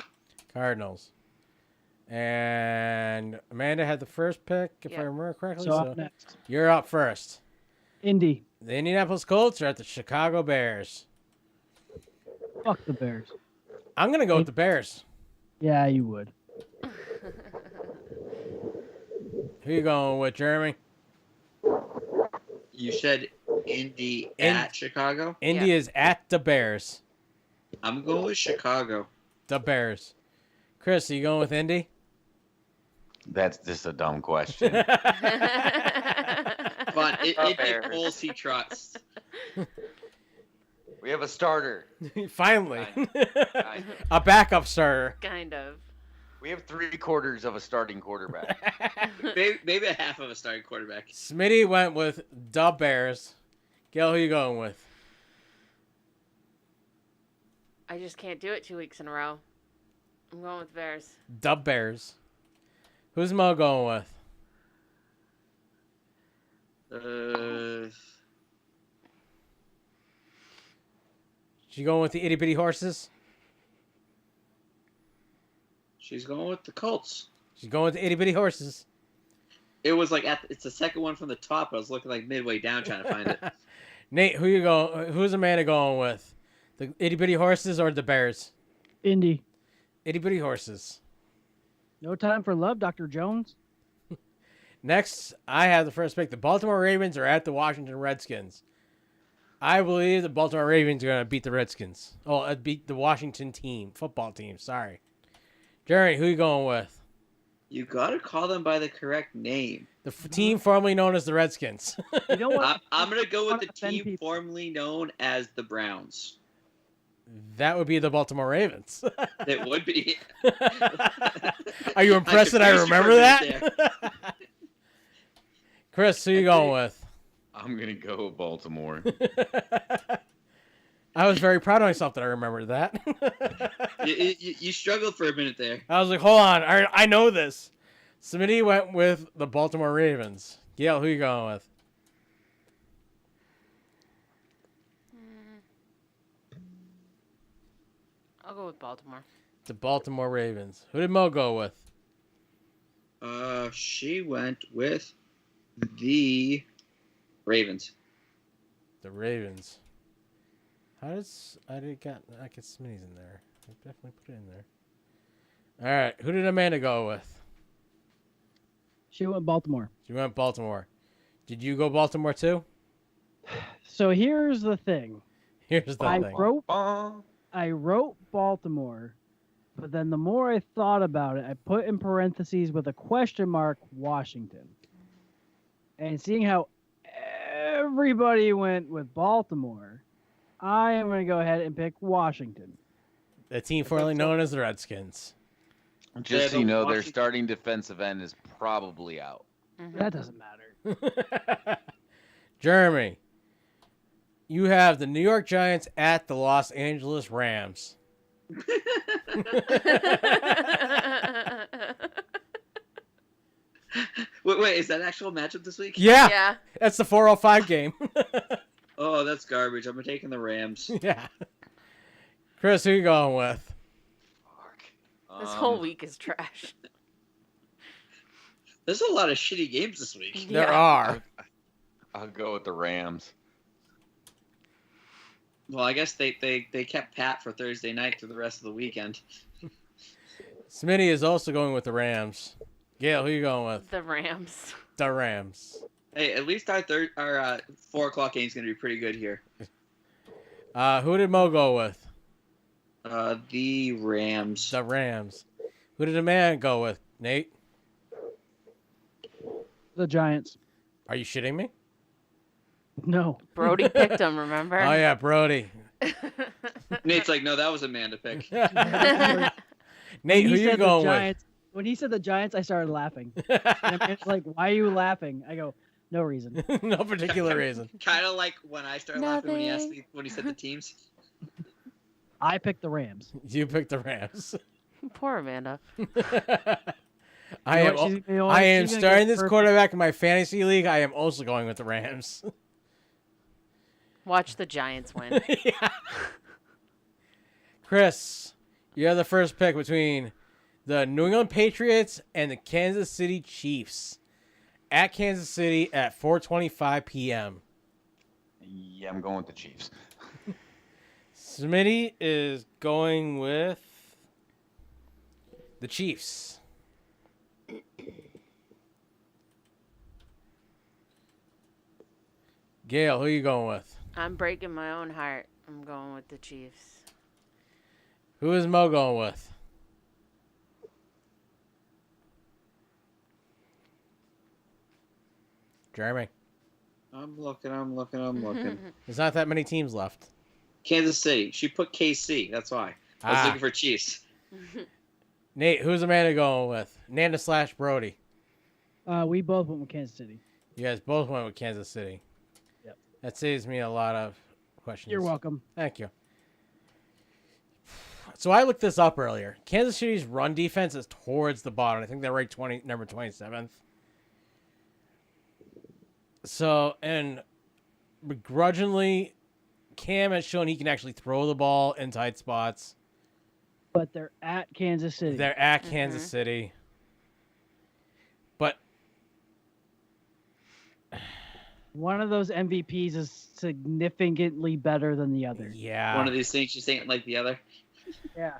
Speaker 8: Cardinals. And Amanda had the first pick, if I remember correctly.
Speaker 9: So up next.
Speaker 8: You're up first.
Speaker 9: Indy.
Speaker 8: The Indianapolis Colts are at the Chicago Bears.
Speaker 9: Fuck the Bears.
Speaker 8: I'm going to go with the Bears.
Speaker 9: Yeah, you would.
Speaker 8: Who you going with, Jeremy?
Speaker 10: You said Indy at Chicago?
Speaker 8: Indy is at the Bears.
Speaker 10: I'm going with Chicago.
Speaker 8: The Bears. Chris, are you going with Indy?
Speaker 11: That's just a dumb question.
Speaker 10: But it pulls he trusts.
Speaker 11: We have a starter.
Speaker 8: Finally.
Speaker 11: Kind of.
Speaker 8: A backup starter.
Speaker 13: Kind of.
Speaker 11: We have 3/4 of a starting quarterback.
Speaker 10: Maybe a half of a starting quarterback.
Speaker 8: Smitty went with the Bears. Gail, who you going with?
Speaker 13: I just can't do it 2 weeks in a row. I'm going with Bears.
Speaker 8: The Bears. Who's Mo going with? She going with the itty bitty horses?
Speaker 10: She's going with the Colts.
Speaker 8: She's going with the itty bitty horses.
Speaker 10: It was like it's the second one from the top. I was looking like midway down trying to find it.
Speaker 8: Nate, who you going? Who's Amanda going with? The itty bitty horses or the Bears?
Speaker 9: Indy.
Speaker 8: Itty bitty horses.
Speaker 9: No time for love, Dr. Jones.
Speaker 8: Next, I have the first pick. The Baltimore Ravens are at the Washington Redskins. I believe the Baltimore Ravens are going to beat the Redskins. Oh, beat the Washington football team. Sorry. Jerry, who you going with?
Speaker 10: You got to call them by the correct name.
Speaker 8: The team formerly known as the Redskins.
Speaker 9: You know what?
Speaker 10: I'm going to go with the team formerly known as the Browns.
Speaker 8: That would be the Baltimore Ravens.
Speaker 10: It would be.
Speaker 8: Are you impressed that I remember that? Chris, who you going with?
Speaker 11: I'm going to go with Baltimore.
Speaker 8: I was very proud of myself that I remembered that.
Speaker 10: you struggled for a minute there.
Speaker 8: I was like, hold on. I know this. Smitty went with the Baltimore Ravens. Gail, who you going with?
Speaker 13: I'll go with Baltimore.
Speaker 8: The Baltimore Ravens. Who did Mo go with?
Speaker 10: She went with the Ravens.
Speaker 8: The Ravens. How does I get Smitty's in there? I definitely put it in there. All right, who did Amanda go with?
Speaker 9: She went Baltimore.
Speaker 8: She went Baltimore. Did you go Baltimore too?
Speaker 9: So here's the thing.
Speaker 8: Here's the thing.
Speaker 9: I wrote Baltimore, but then the more I thought about it, I put in parentheses with a question mark Washington. And seeing how everybody went with Baltimore, I am going to go ahead and pick Washington.
Speaker 8: The team formerly known as the Redskins.
Speaker 11: Just so you know, their starting defensive end is probably out.
Speaker 9: That doesn't matter.
Speaker 8: Jeremy, you have the New York Giants at the Los Angeles Rams.
Speaker 10: Wait, is that actual matchup this week?
Speaker 8: Yeah. That's the 4:05 game.
Speaker 10: Oh, that's garbage. I'm taking the Rams.
Speaker 8: Yeah. Chris, who you going with?
Speaker 13: This whole week is trash.
Speaker 10: There's a lot of shitty games this week.
Speaker 8: There are.
Speaker 11: I'll go with the Rams.
Speaker 10: Well, I guess they kept Pat for Thursday night through the rest of the weekend.
Speaker 8: Smitty is also going with the Rams. Gail, who you going with?
Speaker 13: The Rams.
Speaker 8: The Rams.
Speaker 10: Hey, at least our 4 o'clock game is going to be pretty good here.
Speaker 8: Who did Mo go with?
Speaker 10: The Rams.
Speaker 8: The Rams. Who did Amanda go with? Nate?
Speaker 9: The Giants.
Speaker 8: Are you shitting me?
Speaker 9: No.
Speaker 13: Brody picked them, remember?
Speaker 8: Oh, yeah, Brody.
Speaker 10: Nate's like, no, that was Amanda pick.
Speaker 8: Nate, who you going with?
Speaker 9: When he said the Giants, I started laughing. And Amanda's like, why are you laughing? I go, no reason.
Speaker 8: No particular reason.
Speaker 10: Kind of like when I started laughing when he asked me when he said the teams.
Speaker 9: I picked the Rams.
Speaker 8: You picked the Rams.
Speaker 13: Poor Amanda.
Speaker 8: I am starting this quarterback in my fantasy league. I am also going with the Rams.
Speaker 13: Watch the Giants win.
Speaker 8: Yeah. Chris, you have the first pick between the New England Patriots and the Kansas City Chiefs at Kansas City at 4:25 p.m.
Speaker 11: Yeah, I'm going with the Chiefs.
Speaker 8: Smitty is going with The Chiefs. Gail, who you going with?
Speaker 13: I'm breaking my own heart. I'm going with the Chiefs.
Speaker 8: Who is Mo going with? Jeremy.
Speaker 10: I'm looking.
Speaker 8: There's not that many teams left.
Speaker 10: Kansas City. She put KC. That's why. I was looking for Chiefs.
Speaker 8: Nate, who's Amanda going with? Nanda / Brody.
Speaker 9: We both went with Kansas City.
Speaker 8: You guys both went with Kansas City.
Speaker 9: Yep.
Speaker 8: That saves me a lot of questions.
Speaker 9: You're welcome.
Speaker 8: Thank you. So I looked this up earlier. Kansas City's run defense is towards the bottom. I think they're ranked number 27th. So, and begrudgingly, Cam has shown he can actually throw the ball in tight spots.
Speaker 9: But they're at Kansas City.
Speaker 8: They're at Kansas City. But
Speaker 9: one of those MVPs is significantly better than the other.
Speaker 8: Yeah.
Speaker 10: One of these things just ain't like the other.
Speaker 9: Yeah.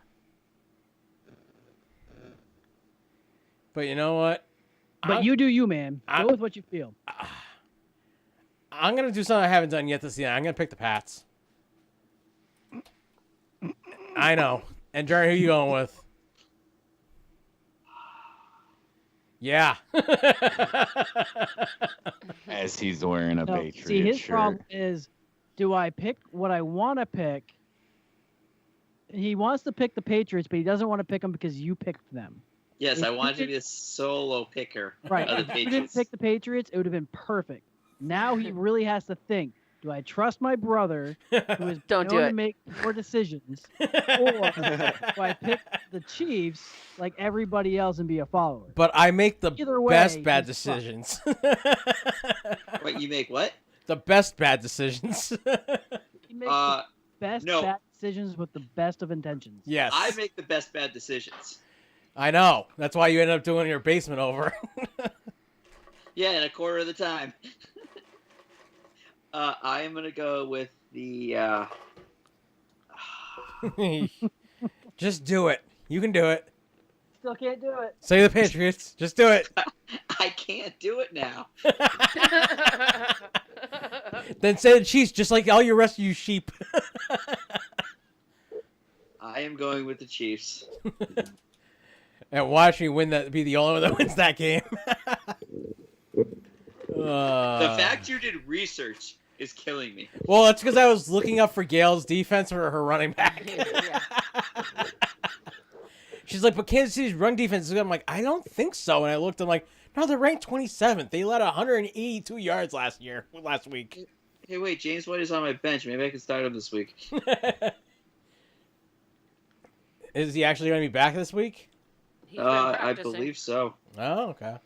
Speaker 8: But you know what?
Speaker 9: But you do you, man. Go with what you feel.
Speaker 8: I'm going to do something I haven't done yet this year. I'm going to pick the Pats. I know. And Jerry, who you going with? Yeah.
Speaker 14: As he's wearing a Patriot
Speaker 9: See, his
Speaker 14: shirt.
Speaker 9: problem is, do I pick what I want to pick? He wants to pick the Patriots, but he doesn't want to pick them because you picked them.
Speaker 10: Yes,
Speaker 9: If
Speaker 10: I
Speaker 9: you
Speaker 10: wanted to
Speaker 9: did-
Speaker 10: be a solo picker
Speaker 9: Right.
Speaker 10: of
Speaker 9: If
Speaker 10: the
Speaker 9: you didn't
Speaker 10: Patriots.
Speaker 9: pick the Patriots, it would have been perfect. Now he really has to think, do I trust my brother, who is
Speaker 13: Don't do
Speaker 9: known to
Speaker 13: it.
Speaker 9: make poor decisions, or do I pick the Chiefs like everybody else and be a follower?
Speaker 8: But I make the
Speaker 9: Either way,
Speaker 8: best bad
Speaker 9: he's fucked.
Speaker 8: decisions.
Speaker 10: Wait, you make what?
Speaker 8: The best bad decisions.
Speaker 9: He makes the best
Speaker 10: no.
Speaker 9: bad decisions with the best of intentions.
Speaker 8: Yes.
Speaker 10: I make the best bad decisions.
Speaker 8: I know. That's why you ended up doing your basement over.
Speaker 10: Yeah, in a quarter of the time. I am gonna go with the.
Speaker 8: Just do it. You can do it.
Speaker 9: Still can't do it.
Speaker 8: Say the Patriots. Just do it.
Speaker 10: I can't do it now.
Speaker 8: Then say the Chiefs, just like all your rest of you sheep.
Speaker 10: I am going with the Chiefs.
Speaker 8: And watch me win that. Be the only one that wins that game.
Speaker 10: The fact you did research is killing me.
Speaker 8: Well, that's because I was looking up for Gail's defense for her running back. She's like, but Kansas City's run defense. I'm like, I don't think so. And I looked, I'm like, no, they're ranked 27th. They led 182 yards last week.
Speaker 10: Hey, wait, James White is on my bench. Maybe I can start him this week.
Speaker 8: Is he actually going to be back this week?
Speaker 10: I believe so.
Speaker 8: Oh, okay.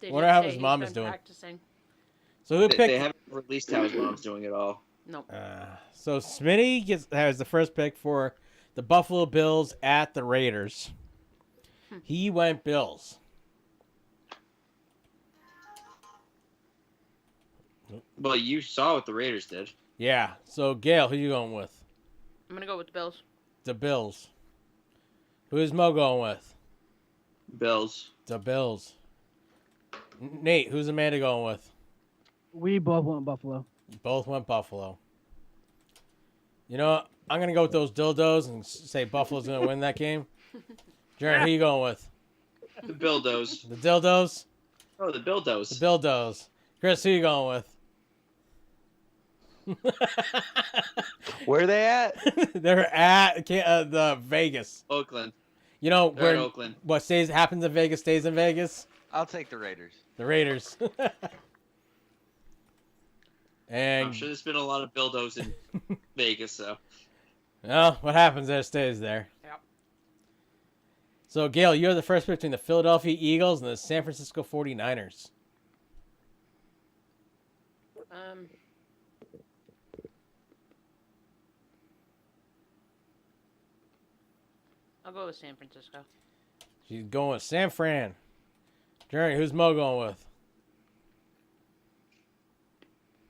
Speaker 13: They
Speaker 8: Wonder
Speaker 13: did
Speaker 8: how
Speaker 13: say
Speaker 8: his
Speaker 13: he's
Speaker 8: mom
Speaker 13: been
Speaker 8: is doing.
Speaker 13: practicing.
Speaker 8: So who
Speaker 10: They
Speaker 8: picked?
Speaker 10: haven't released how his mom's doing at all.
Speaker 13: Nope.
Speaker 8: So Smitty has the first pick for the Buffalo Bills at the Raiders. He went Bills.
Speaker 10: Well, you saw what the Raiders did.
Speaker 8: Yeah. So Gail, who you going with?
Speaker 13: I'm gonna go with the Bills.
Speaker 8: The Bills. Who is Mo going with?
Speaker 10: Bills.
Speaker 8: The Bills. Nate, who's Amanda going with?
Speaker 9: We both went Buffalo.
Speaker 8: Both went Buffalo. You know what? I'm going to go with those dildos and say Buffalo's going to win that game. Jared, who you going with?
Speaker 10: The Bildos.
Speaker 8: The dildos?
Speaker 10: Oh, the Bildos.
Speaker 8: The dildos. Chris, who you going with?
Speaker 14: Where are they at?
Speaker 8: They're at the Vegas.
Speaker 10: Oakland.
Speaker 8: You know,
Speaker 10: They're at
Speaker 8: where
Speaker 10: Oakland.
Speaker 8: what happens in Vegas stays in Vegas?
Speaker 11: I'll take the Raiders.
Speaker 8: The Raiders. And
Speaker 10: I'm sure there's been a lot of Bildos in Vegas, so.
Speaker 8: well, what happens there stays there.
Speaker 13: Yep.
Speaker 8: So, Gail, you're the first pick between the Philadelphia Eagles and the San Francisco 49ers.
Speaker 13: I'll go with San Francisco.
Speaker 8: She's going with San Fran. Jerry, who's Mo going with?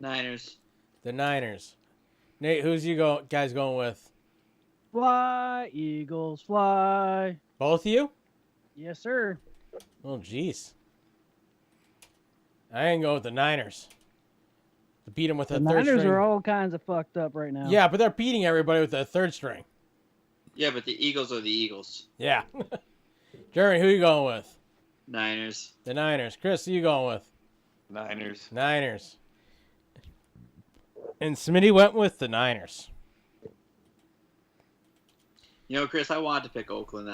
Speaker 10: Niners.
Speaker 8: The Niners. Nate, who's you guys going with?
Speaker 9: Fly, Eagles, fly.
Speaker 8: Both of you?
Speaker 9: Yes, sir.
Speaker 8: Oh, jeez. I ain't go with the Niners. To beat them with
Speaker 9: The
Speaker 8: a third
Speaker 9: Niners
Speaker 8: string.
Speaker 9: are all kinds of fucked up right now.
Speaker 8: Yeah, but they're beating everybody with a third string.
Speaker 10: Yeah, but the Eagles are the Eagles.
Speaker 8: Yeah. Jeremy, who you going with?
Speaker 10: Niners.
Speaker 8: The Niners. Chris, who you going with?
Speaker 11: Niners.
Speaker 8: Niners. And Smitty went with the Niners.
Speaker 10: You know, Chris, I wanted to pick Oakland.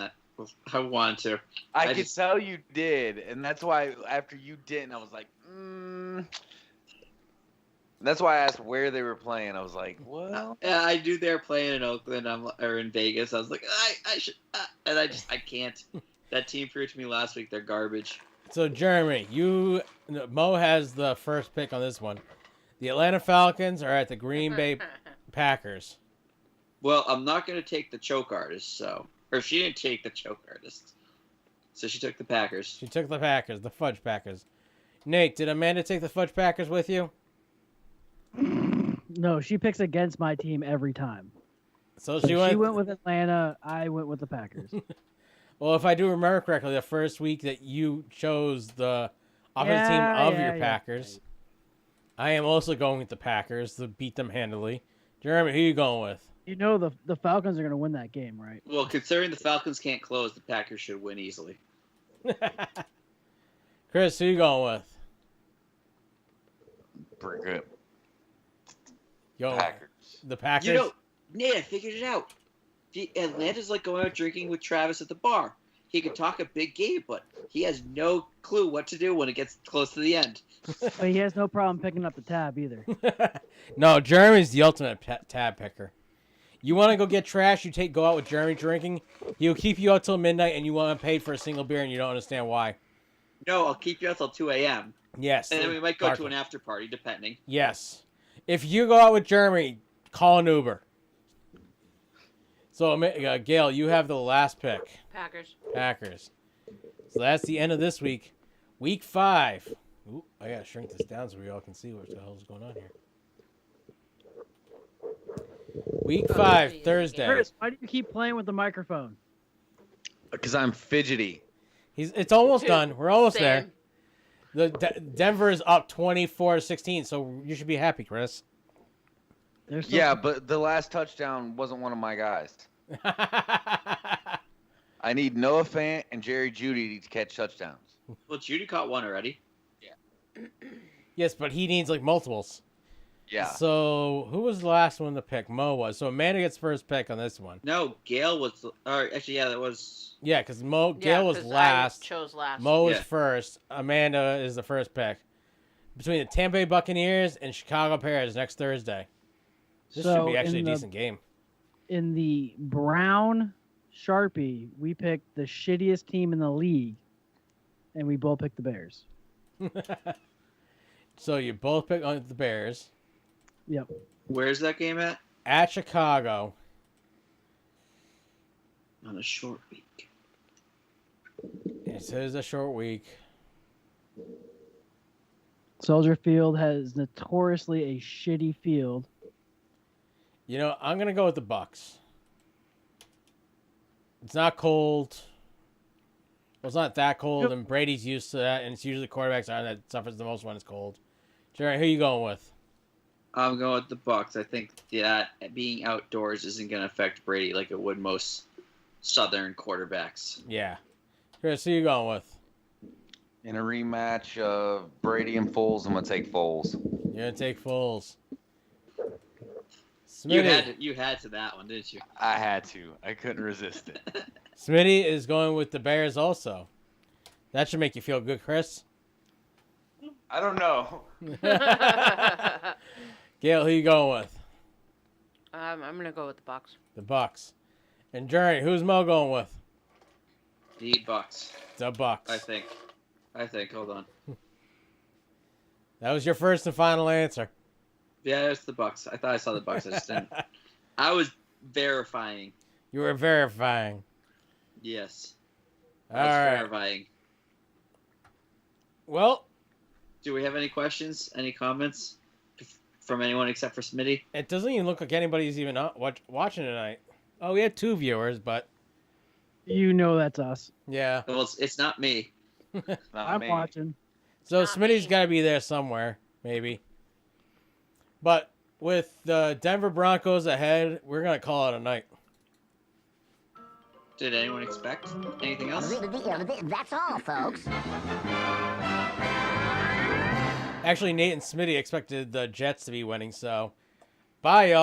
Speaker 10: I wanted to.
Speaker 11: I could tell you did, and that's why after you didn't, I was like, That's why I asked where they were playing. I was like, well,
Speaker 10: yeah, I knew they were playing in Oakland or in Vegas. I was like, I should, and I can't. That team proved to me last week they're garbage.
Speaker 8: So Jeremy, Mo has the first pick on this one. The Atlanta Falcons are at the Green Bay Packers.
Speaker 10: Well, I'm not going to take the choke artist, or she didn't take the choke artist, so she took the Packers.
Speaker 8: She took the Packers, the Fudge Packers. Nate, did Amanda take the Fudge Packers with you?
Speaker 9: No, she picks against my team every time.
Speaker 8: So she went
Speaker 9: with Atlanta. I went with the Packers.
Speaker 8: Well, if I do remember correctly, the first week that you chose the offensive team of your Packers, I am also going with the Packers to beat them handily. Jeremy, who you going with?
Speaker 9: You know the Falcons are going to win that game, right?
Speaker 10: Well, considering the Falcons can't close, the Packers should win easily.
Speaker 8: Chris, who you going with?
Speaker 11: pretty good.
Speaker 8: Packers. The Packers?
Speaker 10: You know, Nate, I figured it out. Atlanta's like going out drinking with Travis at the bar. He can talk a big game, but he has no clue what to do when it gets close to the end.
Speaker 9: But he has no problem picking up the tab either.
Speaker 8: No, Jeremy's the ultimate tab picker. You want to go get trash, go out with Jeremy drinking. He'll keep you out till midnight, and you want to pay for a single beer, and you don't understand why.
Speaker 10: No, I'll keep you out till 2 a.m.
Speaker 8: Yes.
Speaker 10: And then we might go to an after party, depending.
Speaker 8: Yes. If you go out with Jeremy, call an Uber. So, Gail, you have the last pick. Packers. So that's the end of this week. Week 5. Ooh, I got to shrink this down so we all can see what the hell's going on here. Week 5, Thursday.
Speaker 9: Chris, why do you keep playing with the microphone?
Speaker 11: Because I'm fidgety.
Speaker 8: It's almost done. We're almost there. Denver is up 24-16, so you should be happy, Chris.
Speaker 11: Yeah, but the last touchdown wasn't one of my guys. I need Noah Fant and Jerry Jeudy to catch touchdowns.
Speaker 10: Well, Jeudy caught one already.
Speaker 11: Yeah.
Speaker 8: Yes, but he needs like multiples.
Speaker 11: Yeah.
Speaker 8: So who was the last one to pick? Mo was. So Amanda gets first pick on this one.
Speaker 10: No, Gail was. Or actually, yeah, that was.
Speaker 8: Yeah, because Gail was last.
Speaker 13: I chose last.
Speaker 8: Mo was first. Amanda is the first pick. Between the Tampa Bay Buccaneers and Chicago Bears next Thursday. This should be actually a decent game.
Speaker 9: In the Brown Sharpie, we picked the shittiest team in the league, and we both picked the Bears.
Speaker 8: So you both picked on the Bears.
Speaker 9: Yep.
Speaker 10: Where's that game at?
Speaker 8: At Chicago.
Speaker 10: On a short week.
Speaker 8: It is a short week.
Speaker 9: Soldier Field has notoriously a shitty field.
Speaker 8: You know, I'm going to go with the Bucs. It's not cold. Well, it's not that cold, and Brady's used to that, and it's usually quarterbacks that suffers the most when it's cold. Jerry, who are you going with?
Speaker 10: I'm going with the Bucs. I think that being outdoors isn't going to affect Brady like it would most Southern quarterbacks.
Speaker 8: Yeah. Chris, who are you going with?
Speaker 11: In a rematch of Brady and Foles, I'm going to take Foles.
Speaker 8: You're going to take Foles.
Speaker 10: You had to that one, didn't you?
Speaker 11: I had to. I couldn't resist it.
Speaker 8: Smitty is going with the Bears also. That should make you feel good, Chris.
Speaker 11: I don't know.
Speaker 8: Gail, who you going with?
Speaker 13: I'm going to go with the Bucs.
Speaker 8: The Bucs. And Jerry, who's Mo going with?
Speaker 10: The Bucs.
Speaker 8: The Bucs.
Speaker 10: I think. Hold on.
Speaker 8: That was your first and final answer.
Speaker 10: Yeah, it's the Bucs. I thought I saw the Bucs. I just didn't. I was verifying.
Speaker 8: You were verifying.
Speaker 10: Yes.
Speaker 8: All right.
Speaker 10: Verifying.
Speaker 8: Well.
Speaker 10: Do we have any questions? Any comments from anyone except for Smitty?
Speaker 8: It doesn't even look like anybody's even watching tonight. Oh, we had 2 viewers, but
Speaker 9: You know that's us.
Speaker 8: Yeah.
Speaker 10: Well, it's not me.
Speaker 9: I'm watching.
Speaker 8: So Smitty's got to be there somewhere, maybe. But with the Denver Broncos ahead, we're going to call it a night.
Speaker 10: Did anyone expect anything else?
Speaker 15: That's all, folks.
Speaker 8: Actually, Nate and Smitty expected the Jets to be winning, so bye, y'all.